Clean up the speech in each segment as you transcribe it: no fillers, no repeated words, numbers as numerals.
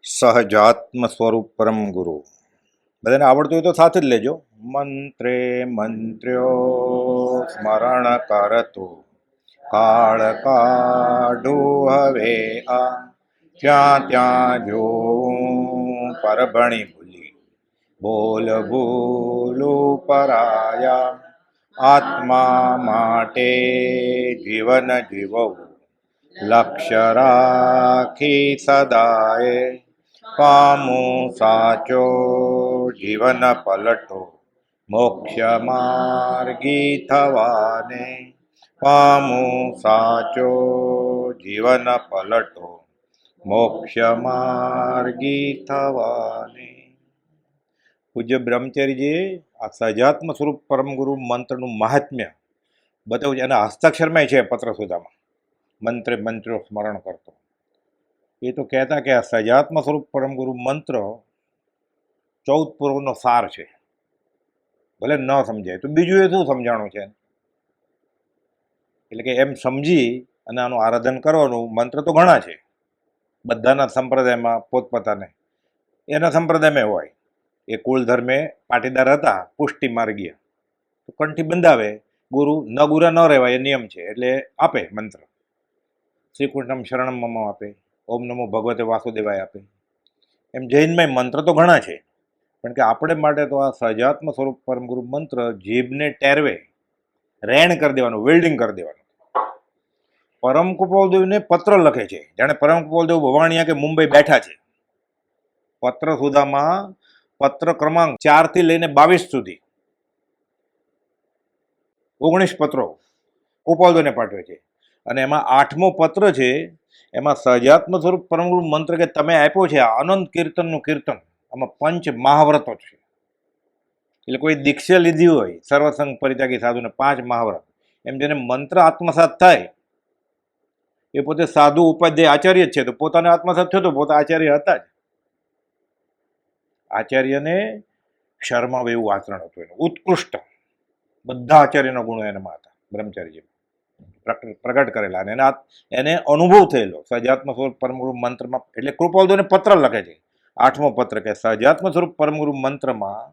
સહજાત્મ સ્વરૂપ પરમ ગુરુ બધાને આવડતું હોય તો સાથે જ લેજો. મંત્રે મંત્ર્યો સ્મરણ કરતો કાળ કાઢો હવે આ ત્યાં ત્યાં જોઉં પરભણી ભૂલી બોલ ભૂલું પરાયા આત્મા માટે જીવન જીવવું લક્ષ્ય રાખી સદાય પામું સાચો જીવન પલટો મોક્ષ માર્ગી થવાને પામું સાચો જીવન પલટો મોક્ષ માર્ગી થવાને. પૂજ્ય બ્રહ્મચારીજીએ આ સહજાત્મ સ્વરૂપ પરમ ગુરુ મંત્રનું મહાત્મ્ય બતાવ્યું છે. એના હસ્તાક્ષરમાં છે પત્ર સુધામાં. મંત્રે મંત્રો સ્મરણ કરતો. એ તો કહેતા કે આ સહજાત્મ સ્વરૂપ પરમ ગુરુ મંત્ર 14 પૂર્વનો સાર છે. ભલે ન સમજાય તો બીજું એ શું સમજાણું છે, એટલે કે એમ સમજી અને આનું આરાધન કરવાનું. મંત્ર તો ઘણા છે બધાના સંપ્રદાયમાં પોતપોતાને. એના સંપ્રદાયમાં હોય એ કુળ ધર્મે પાટીદાર હતા, પુષ્ટિ માર્ગીય, તો કંઠી બંધાવે. ગુરુ ન ગુરા ન રહેવાય એ નિયમ છે, એટલે આપે મંત્ર. શ્રી કૃષ્ણમ શરણમ મમ આપે, ઓમ નમો ભગવતે વાસુદેવાય આપે. એમ જૈનમાં મંત્ર તો ઘણા છે, પણ કે આપણે માટે તો આ સહજાત્મ સ્વરૂપ પરમ ગુરુ મંત્ર જીભને ટેરવે રેણ કરી દેવાનું, વેલ્ડિંગ કરી દેવાનું. પરમ કૃપાલદેવને પત્ર લખે છે, જાણે પરમ કૃપાલદેવ ભવાણિયા કે મુંબઈ બેઠા છે. પત્ર સુધામાં પત્ર ક્રમાંક 4 થી લઈને 22 સુધી 19 પત્રો કૃપાલદેવને પાઠવે છે. અને એમાં 8મો પત્ર છે, એમાં સહજાત્મ સ્વરૂપ પરમ ગુરુ મંત્ર કે તમે આપ્યો છે આ અનંત કીર્તનનું કીર્તન. આમાં 5 મહાવ્રતો છે, એટલે કોઈ દીક્ષા લીધી હોય સર્વસંગ પરિત્યાગી સાધુને 5 મહાવ્રત. એમ જેને મંત્ર આત્મસાત થાય એ પોતે સાધુ ઉપાધ્યાય આચાર્ય જ છે, તો પોતાને આત્મસાત થયો તો પોતા આચાર્ય હતા જ. આચાર્યને ક્ષરમાં એવું આચરણ હતું એનું ઉત્કૃષ્ટ. બધા આચાર્યના ગુણો એનામાં હતા બ્રહ્મચારીજી પ્રગટ કરેલા, અને એને અનુભવ થયેલો સહજાત્મ સ્વરૂપ પરમ ગુરુ મંત્રમાં. એટલે કૃપાલદેવને પત્ર લખે છે, 8મો પત્ર, કે સહજાત્મ સ્વરૂપ પરમ ગુરુ મંત્રમાં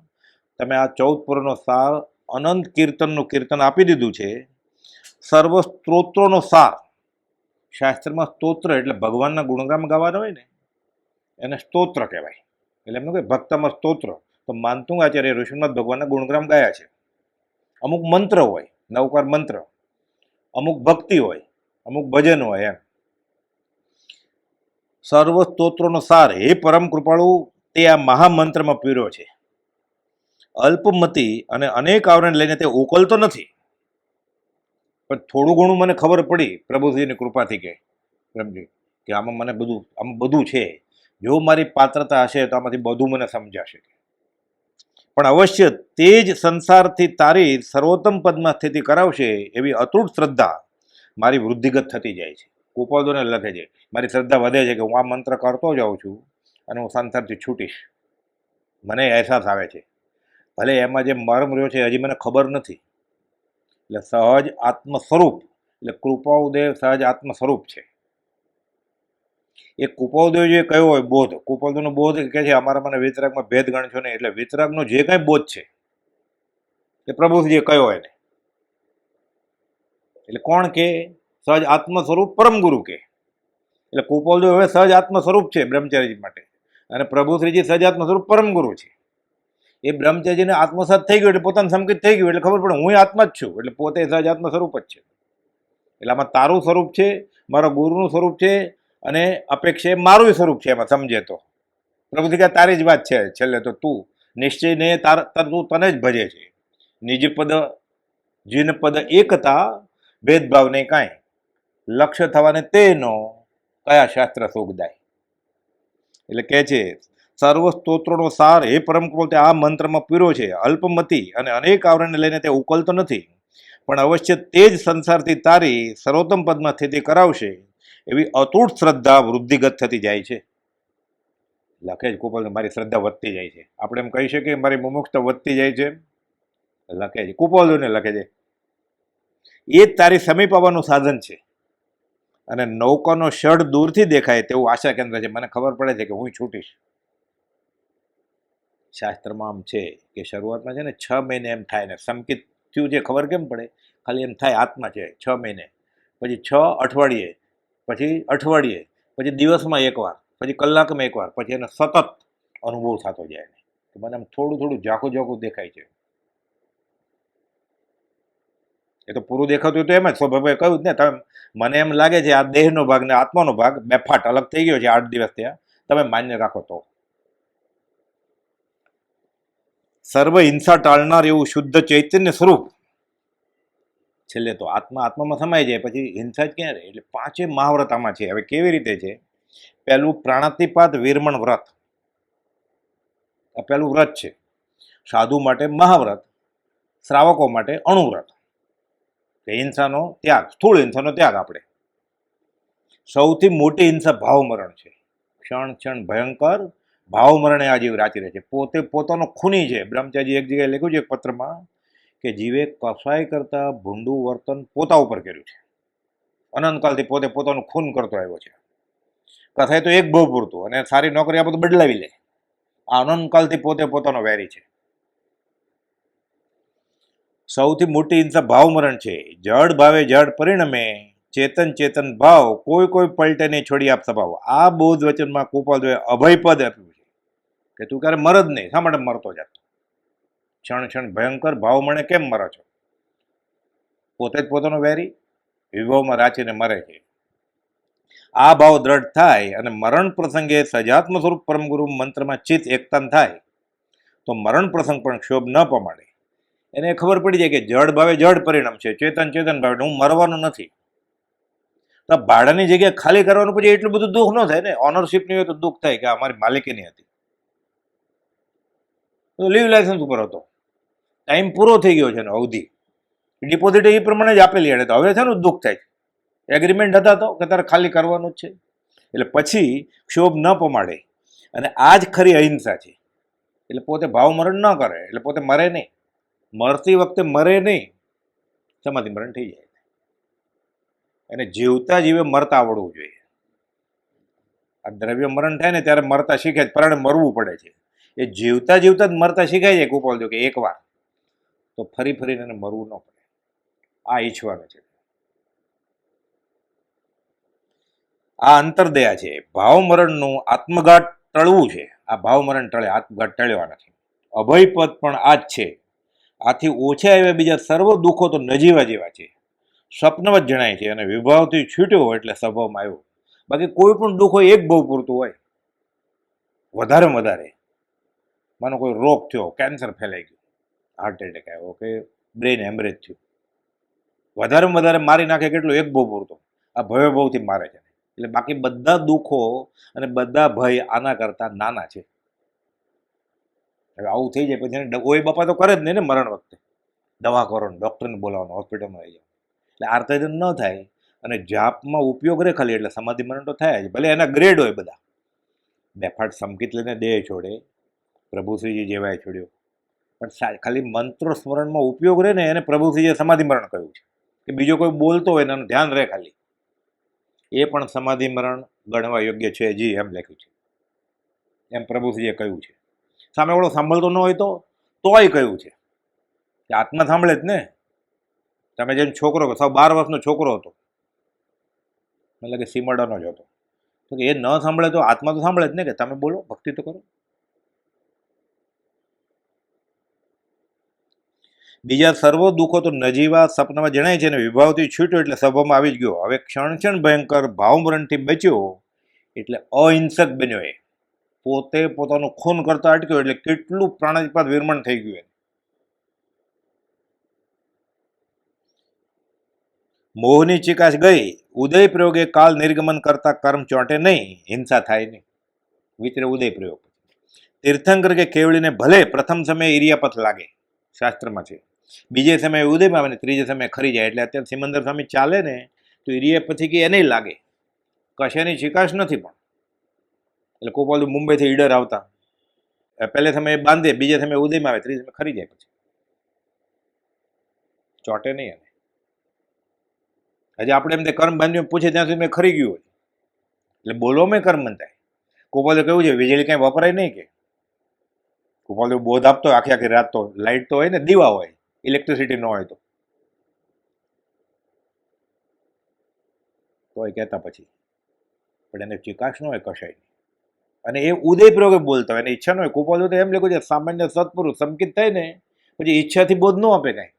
તમે આ 14 પૂર્વનો સાર અનંત કીર્તનનું કીર્તન આપી દીધું છે. સર્વ સ્ત્રોત્રોનો સાર. શાસ્ત્રમાં સ્તોત્ર એટલે ભગવાનના ગુણગાન ગાવાના હોય ને, એને સ્તોત્ર કહેવાય. એટલે એમનું કે ભક્તમાં સ્તોત્ર. તો માનતું આચાર્ય ઋષિનાથ ભગવાનના ગુણગ્રામ ગાયા છે. અમુક મંત્ર હોય, 9 વાર મંત્ર, અમુક ભક્તિ હોય, અમુક ભજન હોય. એમ સર્વ સ્તોત્રોનો સાર હે પરમ કૃપાળુ તે આ મહામંત્રમાં પીર્યો છે. અલ્પમતી અને અનેક આવરણ લઈને તે ઉકલતો નથી, પણ થોડું ઘણું મને ખબર પડી પ્રભુજીની કૃપાથી કે આમાં મને આમાં બધું છે. જો મારી પાત્રતા હશે તો આમાંથી બધું મને સમજાશે. પણ અવશ્ય તે જ સંસારથી તારી સર્વોત્તમ પદમાં સ્થિતિ કરાવશે એવી અતૂટ શ્રદ્ધા મારી વૃદ્ધિગત થતી જાય છે. કૃપાલદેવને લખે છે, મારી શ્રદ્ધા વધે છે કે હું આ મંત્ર કરતો જાઉં છું અને હું સંસારથી છૂટીશ. મને અહેસાસ આવે છે, ભલે એમાં જે મર્મ રહ્યો છે હજી મને ખબર નથી. એટલે સહજ આત્મ સ્વરૂપ, એટલે કૃપાલદેવ સહજ આત્મ સ્વરૂપ છે. એ કૃપાલદેવ જે કયો હોય બોધ, કૃપાલદેવનો બોધ કહે છે અમારા મને વિતરાગમાં ભેદ ગણશો નહીં. એટલે વિતરાગનો જે કાંઈ બોધ છે એ પ્રભુજીએ કયો એને. એટલે કોણ કે સહજ આત્મ સ્વરૂપ પરમ ગુરુ કે. એટલે કૃપાલદેવ હવે સહજ આત્મ સ્વરૂપ છે બ્રહ્મચારીજી માટે, અને પ્રભુશ્રીજી સહજ આત્મ સ્વરૂપ પરમ ગુરુ છે. એ બ્રહ્મચારીજીને આત્મસાત થઈ ગયું એટલે પોતાનું સંકેત થઈ ગયું, એટલે ખબર પડે હું આત્મા જ છું, એટલે પોતે સહજ આત્મ સ્વરૂપ જ છે. એટલે આમાં તારું સ્વરૂપ છે, મારા ગુરુનું સ્વરૂપ છે, અને અપેક્ષા મારું સ્વરૂપ છે. એમાં સમજે તો પ્રભુજી કે તારી જ વાત છે. છેલ્લે તો તું નિશ્ચયને તું તને જ ભજે છે. નિજ પદ જીન પદ એકતા ભેદભાવ નહીં કાંઈ લક્ષ્ય થવાને તેનો કયા શાસ્ત્ર સુખદાય. એટલે કહે છે સર્વ સ્તોત્રોનો સાર હે પરમ કૃપાળુ આ મંત્રમાં પીર્યો છે. અલ્પમતી અને અનેક આવરણને લઈને તે ઉકલતો નથી, પણ અવશ્ય તે જ સંસારથી તારી સર્વોત્તમ પદમાં સ્થિતિ કરાવશે એવી અતૂટ શ્રદ્ધા વૃદ્ધિગત થતી જાય છે. લખે જ કૃપાલદેવ મારી શ્રદ્ધા વધતી જાય છે. આપણે એમ કહી શકીએ મારી મુમુક્ષતા વધતી જાય છે. લખે છે કૃપાલદેવને લખે છે એ જ તારી સમીપ આવવાનું સાધન છે. અને નૌકાનો શઢ દૂરથી દેખાય તેવું આશા કેન્દ્ર છે, મને ખબર પડે છે કે હું છૂટીશ. શાસ્ત્રમાં આમ છે કે શરૂઆતમાં છે ને 6 મહિને એમ થાય ને સંકિત થયું છે, ખબર કેમ પડે? ખાલી એમ થાય આત્મા છે 6 મહિને, પછી 6 અઠવાડિયે, પછી અઠવાડિયે, પછી દિવસમાં એકવાર, પછી કલાકમાં એકવાર, પછી એને સતત અનુભવ થતો જાય. તો મને આમ થોડું થોડું ઝાખું ઝાખું દેખાય છે. એ તો પૂરું દેખાતું તો એમ જ સ્વભાવે કહ્યું જ ને, તમે મને એમ લાગે છે આ દેહનો ભાગ ને આત્માનો ભાગ બે ફાટ અલગ થઈ ગયો છે 8 દિવસ ત્યાં, તમે માન્ય રાખો તો. સર્વ હિંસા ટાળનાર એવું શુદ્ધ ચૈતન્ય સ્વરૂપ. છેલ્લે તો આત્મામાં સમાઈ જાય, પછી હિંસા જ ક્યાં રહે? એટલે 5 મહાવ્રત આમાં છે. હવે કેવી રીતે છે? પહેલું પ્રાણાતિપાત વિરમણ વ્રત, આ પહેલું વ્રત છે. સાધુ માટે મહાવ્રત, શ્રાવકો માટે અણુવ્રત. હિંસાનો ત્યાગ, સ્થૂળ હિંસાનો ત્યાગ. આપણે સૌથી મોટી હિંસા ભાવમરણ છે. ક્ષણ ક્ષણ ભયંકર ભાવમરણે આ જીવ રાચી રહે છે. પોતે પોતાનો ખૂની છે. બ્રહ્મચારી એક જગ્યાએ લખ્યું છે એક પત્રમાં કે જીવે કસાય કરતા ભૂંડું વર્તન પોતા ઉપર કર્યું છે. અનંતકાલથી પોતે પોતાનું ખૂન કરતો આવ્યો છે. કસાય તો એક બહુ પૂરતું, અને સારી નોકરી આપે તો બદલાવી લે. આ અનંતકાલથી પોતે પોતાનો વેરી છે. સૌથી મોટી હિંસા ભાવમરણ છે. જડ ભાવે જડ પરિણમે, ચેતન ચેતન ભાવ કોઈ કોઈ પલટે નહીં છોડી આપ સ્વભાવ. આ બૌદ્ધ વચનમાં કૃપાલદેવે અભયપદ આપ્યું છે કે તું ક્યારે મર જ નહીં. શા માટે મરતો જાતો? ક્ષણ ક્ષણ ભયંકર ભાવ મળે કેમ મરો છો? પોતે જ પોતાનો વેરી વિભાવમાં રાચીને મરે છે. આ ભાવ દ્રઢ થાય અને મરણ પ્રસંગે સજાત્મ સ્વરૂપ પરમગુરુ મંત્રમાં ચિત્ત એકતાન થાય તો મરણ પ્રસંગ પણ ક્ષોભ ન પમાડે. એને ખબર પડી જાય કે જડ ભાવે જડ પરિણામ છે, ચેતન ચેતન ભાવે, હું મરવાનું નથી. તો ભાડાની જગ્યાએ ખાલી કરવાનું પછી એટલું બધું દુઃખ ન થાય ને. ઓનરશિપની હોય તો દુઃખ થાય કે અમારી માલિકીની હતી, તો લીવ લાયસન્સ ઉપર હતો, ટાઈમ પૂરો થઈ ગયો છે ને, અવધિ ડિપોઝિટ એ પ્રમાણે જ આપેલી એને, તો હવે છે ને દુઃખ થાય. એગ્રીમેન્ટ હતા તો કે તારે ખાલી કરવાનું જ છે. એટલે પછી ક્ષોભ ન પમાડે. અને આ જ ખરી અહિંસા છે. એટલે પોતે ભાવ મરણ ન કરે, એટલે પોતે મરે નહીં. મરતી વખતે મરે નહીં, સમાધિ મરણ થઈ જાય. અને જીવતા જીવે મરતા આવડવું જોઈએ. આ દ્રવ્ય મરણ થાય ને ત્યારે મરતા શીખે, પરાણે મરવું પડે છે. એ જીવતા જીવતા જ મરતા શીખાય છે. કૃપાલ દો કે એકવાર તો ફરી ફરીને એને મરવું ન પડે. આ ઈચ્છવાનું છે. આ અંતરદયા છે. ભાવમરણનું આત્મઘાત ટળવું છે. આ ભાવમરણ ટળે, આત્મઘાત ટળ્યો નથી. અભયપદ પણ આ જ છે. આથી ઓછા આવ્યા બીજા સર્વ દુઃખો તો નજીવા જેવા છે, સ્વપ્નવત જણાય છે. અને વિભાવથી છૂટ્યો એટલે સ્વભાવમાં આવ્યો. બાકી કોઈ પણ દુઃખ હોય એક બહુ પૂરતું હોય. વધારેમાં વધારે માનો કોઈ રોગ થયો, કેન્સર ફેલાઈ ગયું, હાર્ટ એટેક આવ્યો કે બ્રેઇન હેમરેજ થયું, વધારેમાં વધારે મારી નાખે કેટલું? એક બહુ પૂરતો. આ ભયો બહુથી મારે છે. એટલે બાકી બધા દુઃખો અને બધા ભય આના કરતા નાના છે. હવે આવું થઈ જાય પછી કોઈ બાપા તો કરે જ નહીં ને મરણ વખતે. દવા કરો ને ડૉક્ટરને બોલાવવાનો, હોસ્પિટલમાં આવી જાવ. એટલે આર્તજન ન થાય. અને જાપમાં ઉપયોગ રહે ખાલી, એટલે સમાધિ મરણ તો થાય જ. ભલે એના ગ્રેડ હોય બધા. બેફાટ સંકિત લઈને દેહ છોડે, પ્રભુશ્રીજી જેવાય છોડ્યો, પણ ખાલી મંત્રો સ્મરણમાં ઉપયોગ રહે ને, એને પ્રભુશ્રીજીએ સમાધિ મરણ કહ્યું છે. કે બીજો કોઈ બોલતો હોય ને એનું ધ્યાન રહે ખાલી, એ પણ સમાધિ મરણ ગણવા યોગ્ય છે જી, એમ લખ્યું છે. એમ પ્રભુશ્રીએ કહ્યું છે. સામેવાળો સાંભળતો ન હોય તોય કહ્યું છે કે આત્મા સાંભળે જ ને. તમે જેમ છોકરો, 12 વર્ષનો છોકરો હતો, એટલે કે સીમાડાનો જ હતો, તો કે એ ન સાંભળે તો આત્મા તો સાંભળે જ ને, કે તમે બોલો, ભક્તિ તો કરો. બીજા સર્વ દુઃખો તો નજીવા સપનામાં જણાય છે. અને વિભાવથી છૂટ્યો એટલે સભામાં આવી જ ગયો. હવે ક્ષણ ક્ષણ ભયંકર ભાવમરણથી બચ્યો એટલે અહિંસક બન્યો. એ પોતે પોતાનું ખૂન કરતા અટક્યો એટલે કેટલું પ્રાણાતિપાત વિરમણ થઈ ગયું. મોહની ચિકાશ ગઈ, ઉદય પ્રયોગે કાલ નિર્ગમન કરતા કર્મ ચોંટે નહીં, હિંસા થાય નહીં. વિતરે ઉદય પ્રયોગ. તીર્થંકર કે કેવળીને ભલે પ્રથમ સમયે ઇરિયાપથ લાગે, શાસ્ત્રમાં છે. બીજે સમયે ઉદયમાં આવે ને ત્રીજે સમયે ખરી જાય. એટલે અત્યારે સિમંદર સ્વામી ચાલે ને તો ઇરિયાપથી કે એને લાગે, કશાની ચિકાશ નથી. પણ એટલે કોઈ બોલું મુંબઈથી ઈડર આવતા પહેલે સમયે બાંધે, બીજે સમયે ઉદયમાં આવે, ત્રીજે સમયે ખરી જાય, પછી ચોંટે નહીં. હજી આપણે એમ કર્મ બાંધ્યું પૂછે ત્યાં સુધી મેં ખરી ગયું હોય, એટલે બોલવામાં કર્મ બંધાય. ગોપાલે કહ્યું છે વીજળી કાંઈ વપરાય નહીં કે? ગોપાલ બોધ આપતો હોય આખી આખી રાત, તો લાઇટ તો હોય ને, દીવા હોય, ઇલેક્ટ્રિસિટી ન હોય તો એ કહેતા પછી પણ એને ચિકાશ ન હોય કશાય. અને એ ઉદયપૂર્વક બોલતા હોય, એને ઈચ્છા ન હોય. ગોપાલ તો એમ લખ્યું છે સામાન્ય સત્પુરુષ સંકિત થાય ને પછી ઈચ્છાથી બોધ ન આપે કાંઈ.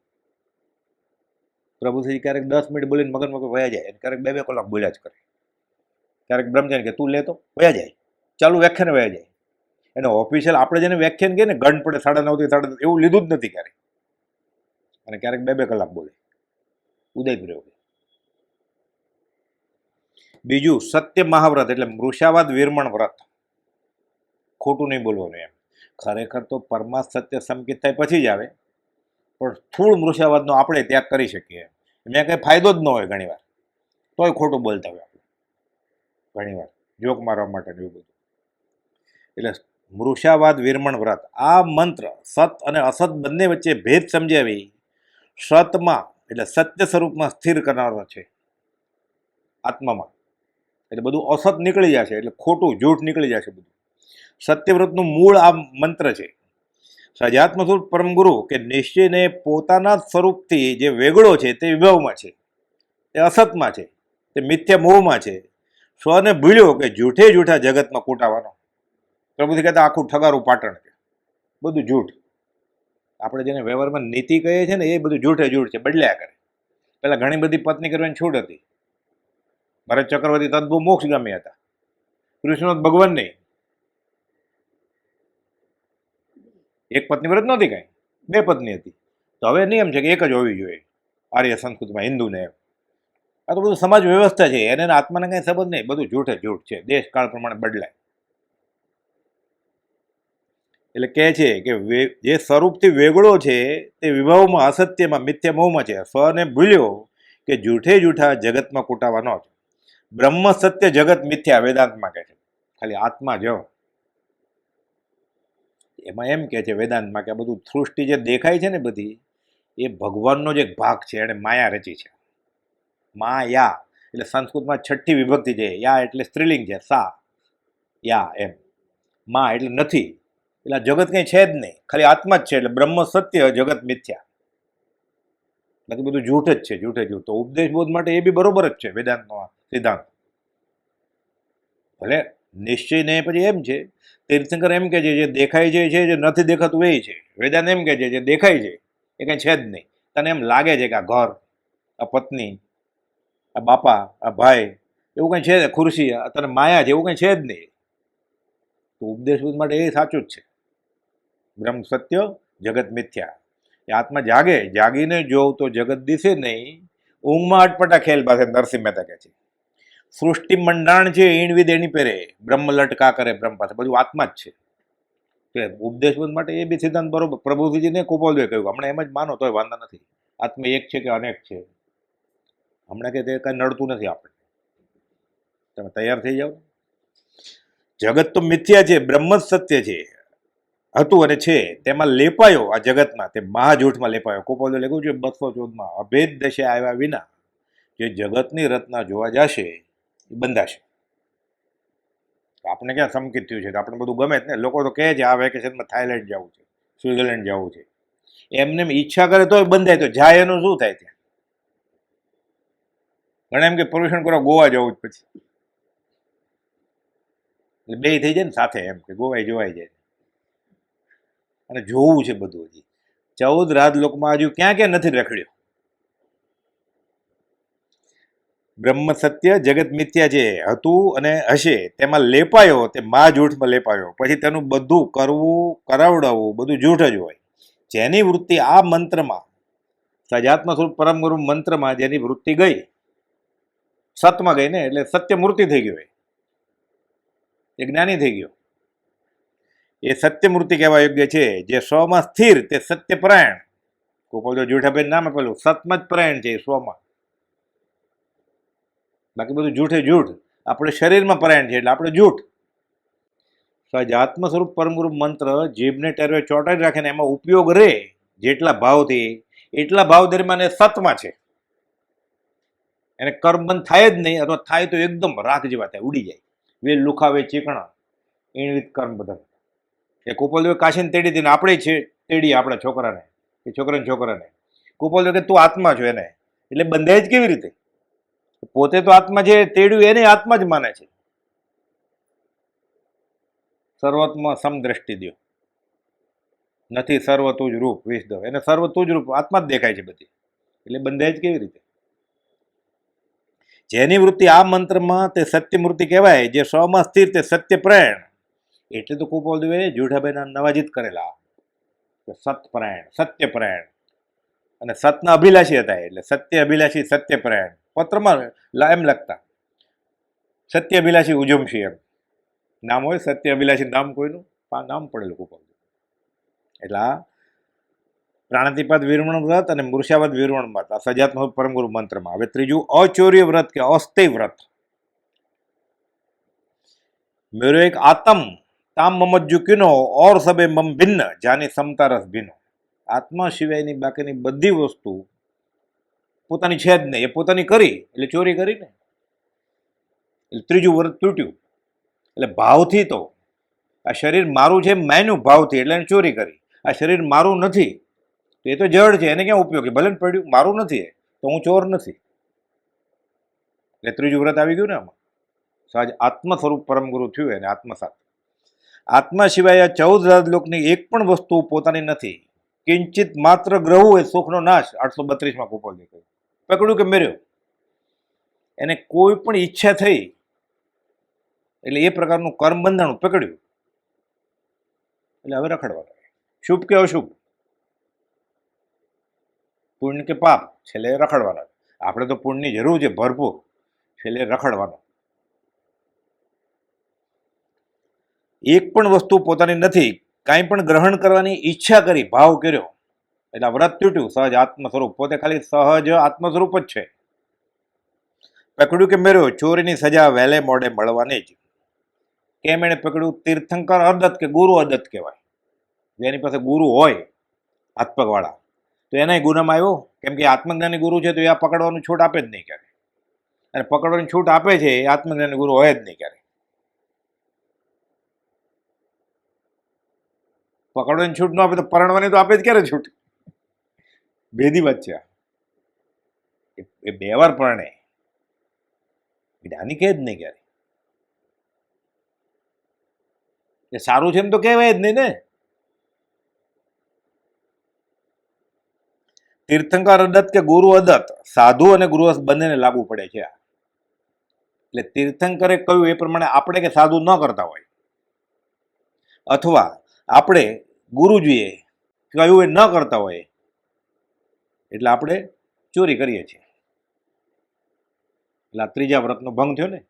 પ્રભુશ્રી ક્યારેક 10 મિનિટ બોલીને મગનમાં વયા જાય, ક્યારેક 2-2 કલાક બોલ્યા જ કરે. ક્યારેક બ્રહ્મચારી કે તું લેતો વયા જાય, ચાલુ વ્યાખ્યાન વયા જાય. એને ઓફિશિયલ આપણે જેને વ્યાખ્યાન કહે ને ગણ પડે 9:30 થી 9:30, એવું લીધું જ નથી ક્યારેક. અને ક્યારેક 2-2 કલાક બોલે ઉદયપૂર્વક. બીજું સત્ય મહાવ્રત એટલે મૃષાવાદ વિરમણ વ્રત. ખોટું નહીં બોલવાનું એમ. ખરેખર તો પરમાર્થ સત્ય સંકિત થાય પછી જ આવે, પણ સ્થૂળ મૃષાવાદનો આપણે ત્યાગ કરી શકીએ. એમાં કંઈ ફાયદો જ ન હોય ઘણીવાર, તોય ખોટું બોલતા હોય આપણે ઘણીવાર જોક મારવા માટે એવું બધું. એટલે મૃષાવાદ વિરમણ વ્રત, આ મંત્ર સત અને અસત બંને વચ્ચે ભેદ સમજાવી સતમાં એટલે સત્ય સ્વરૂપમાં સ્થિર કરનારો છે આત્મામાં. એટલે બધું અસત નીકળી જશે, એટલે ખોટું જૂઠ નીકળી જશે બધું. સત્યવ્રતનું મૂળ આ મંત્ર છે. સજાત્મ સ્વરૂપ પરમગુરુ કે નિશ્ચયને પોતાના સ્વરૂપથી જે વેગળો છે તે વિભાવમાં છે, તે અસતમાં છે, તે મિથ્યા મોહમાં છે. સ્વને ભૂલ્યો કે જૂઠે જૂઠા જગતમાં કૂટાવાનો. પ્રભુથી કહેતા આખું ઠગારું પાટણ છે, બધું જૂઠ. આપણે જેને વ્યવહારમાં નીતિ કહીએ છીએ ને એ બધું જૂઠે જૂઠ છે, બદલ્યા કરે. પહેલાં ઘણી બધી પત્ની કરવાની છૂટ હતી. ભરત ચક્રવર્તી તદ્ભુ મોક્ષગામી હતા. કૃષ્ણ ભગવાન નહીં, એક પત્ની વ્રત નહોતી કાંઈ, 2 પત્ની હતી. તો હવે નિયમ છે કે એક જ હોવી જોઈએ આર્ય સંસ્કૃતિમાં, હિન્દુને એમ. આ તો બધું સમાજ વ્યવસ્થા છે, એને આત્માને કાંઈ સંબંધ નહીં, બધું જૂઠે જૂઠ છે, દેશ કાળ પ્રમાણે બદલાય. એટલે કહે છે કે જે સ્વરૂપથી વેગળો છે તે વિભાવમાં અસત્યમાં મિથ્યા મોહમાં છે. સ્વને ભૂલ્યો કે જૂઠે જૂઠા જગતમાં કૂટાવાનો છે. બ્રહ્મ સત્ય જગત મિથ્યા વેદાંતમાં કહે છે. ખાલી આત્મા જ એમાં એમ કે છે વેદાંતમાં કે આ બધું સૃષ્ટિ જે દેખાય છે ને બધી, એ ભગવાનનો જ એક ભાગ છે, એણે માયા રચી છે. માયા એટલે સંસ્કૃતમાં 6ઠ્ઠી વિભક્તિ છે. યા એટલે સ્ત્રીલિંગ છે, સા યા એમ. મા એટલે નથી, એટલે જગત કંઈ છે જ નહીં, ખાલી આત્મા જ છે. એટલે બ્રહ્મ સત્ય જગત મિથ્યા, બાકી બધું જૂઠ જ છે, જૂઠે જૂઠ. તો ઉપદેશ બોધ માટે એ બી બરોબર જ છે વેદાંતનો સિદ્ધાંત. ભલે નિશ્ચય ને પછી એમ છે, તીર્થંકર એમ કે છે જે દેખાય છે જે નથી દેખાતું એ છે. વેદાંત એમ કે છે જે દેખાય છે એ કંઈ છે જ નહીં. તને એમ લાગે છે કે આ ઘર, આ પત્ની, આ બાપા, આ ભાઈ, એવું કંઈ છે, ખુરશી, તને માયા છે, એવું કંઈ છે જ નહીં. તો ઉપદેશ માટે એ સાચું જ છે. બ્રહ્મ સત્ય જગત મિથ્યા. એ આત્મા જાગે, જાગીને જોવ તો જગત દિશે નહીં. ઊંઘમાં અટપટા ખેલ પાસે નરસિંહ મહેતા કહે છે. સૃષ્ટિ મંડાણ છે ઈણ વિધ એની પેરે, બ્રહ્મ લટકા કરે બ્રહ્મ પાસે, બધું આત્મા જ છે. ઉપદેશ માટે એ બી સિદ્ધાંત બરોબર. પ્રભુજીને ગોપાલભાઈ કહ્યું, હમણાં એમ જ માનો તોય વાંધા નથી. આત્મા એક છે કે અનેક છે, હમણાં કે તે કાંઈ નડતું નથી આપણે. તમે તૈયાર થઈ જાઓ. જગત તો મિથ્યા છે, બ્રહ્મ જ સત્ય છે, હતું અને છે. તેમાં લેપાયો, આ જગતમાં તે મહાજૂઠમાં લેપાયો. ગોપાલ લખ્યું છે 214માં, અભેદ દશે આવ્યા વિના જે જગતની રચના જોવા જશે એ બંધાશે. આપણે ક્યાં સંકિત થયું છે કે આપણે બધું ગમે જ ને. લોકો તો કહે છે આ વેકેશનમાં થાઈલેન્ડ જવું છે, સ્વિટ્ઝરલેન્ડ જવું છે. એમને ઈચ્છા કરે તોય બંધાય, તો જાય એનું શું થાય ત્યાં? ઘણા એમ કે પર્યુષણ કરવા ગોવા જવું જ પછી, એટલે 2 થઈ જાય ને સાથે, એમ કે ગોવાય જોવાઈ જાય અને જોવું છે બધું. હજી 14 રાજલોકમાં હજુ ક્યાં ક્યાં નથી રખડ્યો. બ્રહ્મ સત્ય જગત મિથ્યા છે, હતું અને હશે. તેમાં લેપાયો, તે મા જૂઠમાં લેપાયો. પછી તેનું બધું કરવું, કરાવડાવવું બધું જૂઠ જ હોય. જેની વૃત્તિ આ મંત્રમાં, સજાત્મ સ્વરૂપ પરમ ગુરુ મંત્રમાં જેની વૃત્તિ ગઈ, સતમાં ગઈ ને, એટલે સત્ય મૂર્તિ થઈ ગયો, એ જ્ઞાની થઈ ગયો. એ સત્ય મૂર્તિ કહેવા યોગ્ય છે. જે સ્વમાં સ્થિર તે સત્યપરાયણ. ગોપાલ જો જૂઠાભાઈ નામ આપેલું, સતમાં જ પરાયણ છે સ્વમાં, બાકી બધું જૂઠે જૂઠ. આપણે શરીરમાં પરાયણ છે એટલે આપણે જૂઠ. સજાત્મ સ્વરૂપ પરમગુરુ મંત્ર જીભને ટેરવે ચોંટાડી રાખે ને એમાં ઉપયોગ રહે જેટલા ભાવથી, એટલા ભાવ દરમિયાન એ સતમાં છે. એને કર્મ બંધ થાય જ નહીં, અથવા થાય તો એકદમ રાખ જેવા થાય, ઉડી જાય. વેલ લુખાવે ચીકણા એણવિત કર્મ બંધન. એ કુપોલદેવે કાશીને તેડી હતી ને આપણે છે તેડીએ આપણા છોકરાને, એ છોકરાને કુપોલદેવ કે તું આત્મા છો એને, એટલે બંધાય જ કેવી રીતે? પોતે તો આત્મા છે, તેડ્યું એને આત્મા જ માને છે. સર્વત્મ સમદ્રષ્ટિ દ્યો, નથી સર્વ તું જ રૂપ વિષ એને સર્વ તું જ રૂપ આત્મા જ દેખાય છે બધી, એટલે બંધાય જ કેવી રીતે? જેની વૃત્તિ આ મંત્રમાં તે સત્ય મૂર્તિ કહેવાય, જે સ્વમાં સ્થિર તે સત્ય પ્રાણ. એટલે તો કુપોલદેવે જુઠાભાઈના નવાજીત કરેલા સતપરાયણ, સત્યપરાયણ, અને સતના અભિલાષી હતા, એટલે સત્ય અભિલાષી સત્યપરાયણ. પત્રમાં એમ લખતા સત્ય અભિલાષી ઉજમશી, એમ નામ હોય સત્ય અભિલાષી, નામ કોઈનું નામ પડેલું કુપોલદેવ. એટલે આ પ્રાણાતિપાત વિરમણ વ્રત અને મૂર્છાવાદ વિરમણ વ્રત આ સજાત્મ પરમગુરુ મંત્રમાં. હવે ત્રીજું અચૌર્ય વ્રત કે અસ્થિ વ્રત. મેરો એક આતમ તામ મમજ્જુ કિનો ઓર સબે મમ ભિન્ન જાની સમતા રસ ભીનો. આત્મા સિવાયની બાકીની બધી વસ્તુ પોતાની છે જ નહીં, એ પોતાની કરી એટલે ચોરી કરી ને, એટલે ત્રીજું વ્રત તૂટ્યું. એટલે ભાવથી તો આ શરીર મારું છે માન્યું ભાવથી, એટલે એને ચોરી કરી. આ શરીર મારું નથી તો એ તો જડ છે, એને ક્યાં ઉપયોગી? ભલે ને પડ્યું, મારું નથી તો હું ચોર નથી. એટલે ત્રીજું વ્રત આવી ગયું ને આમાં. સહજ આત્મ સ્વરૂપ પરમગુરુ થયું એને આત્મસાત. આત્મા સિવાય આ 14 લોકની એક પણ વસ્તુ પોતાની નથી. કિંચિત માત્ર ગ્રહુ એ સુખનો નાશ. 832માં કુપોલદેવ કહ્યું. પકડ્યું કે મેર્યો, એને કોઈ પણ ઈચ્છા થઈ એટલે એ પ્રકારનું કર્મ બંધાણું પકડ્યું એટલે હવે રખડવા લાગે. શુભ કે અશુભ, પુણ્ય કે પાપ, છેલ્લે રખડવા લાગે. આપણે તો પુણ્યની જરૂર છે ભરપૂર, છેલ્લે રખડવાનો. એક પણ વસ્તુ પોતાની નથી. કાંઈ પણ ગ્રહણ કરવાની ઈચ્છા કરી, ભાવ કર્યો એટલે વ્રત તૂટ્યું. સહજ આત્મ સ્વરૂપ, પોતે ખાલી સહજ આત્મ સ્વરૂપ જ છે. પકડ્યું કે મેર્યો, ચોરીની સજા વહેલે મોડે મળવાની જ. કેમ એને પકડ્યું? તીર્થંકર અદત્ત કે ગુરુ અદત્ત કહેવાય. જેની પાસે ગુરુ હોય હાથ પગવાળા તો એનાય ગુનામાં આવ્યો, કેમ કે આત્મજ્ઞાની ગુરુ છે તો એ આ પકડવાનું છૂટ આપે જ નહીં ક્યારે. અને પકડવાની છૂટ આપે છે એ આત્મજ્ઞાની ગુરુ હોય જ નહીં ક્યારે. પકડવાની છૂટ ન આપે તો પરણવાની તો આપે જ ક્યારે છૂટ? ભેદી વાત છે. એ બે વાર પરણે, જ્ઞાની કહે જ નહીં ક્યારે. એ સારું છે એમ તો કહેવાય જ નહીં ને. તીર્થંકર અદત્ત કે ગુરુ અદત્ત, સાધુ અને ગૃહસ્થ બંનેને લાગુ પડે છે. એટલે તીર્થંકરે કહ્યું એ પ્રમાણે આપણે કે સાધુ ન કરતા હોય, અથવા આપણે ગુરુજીએ કહ્યું એ ન કરતા હોય, એટલે આપણે ચોરી કરીએ છીએ. એટલે આ ત્રીજા વ્રતનો ભંગ થયો ને.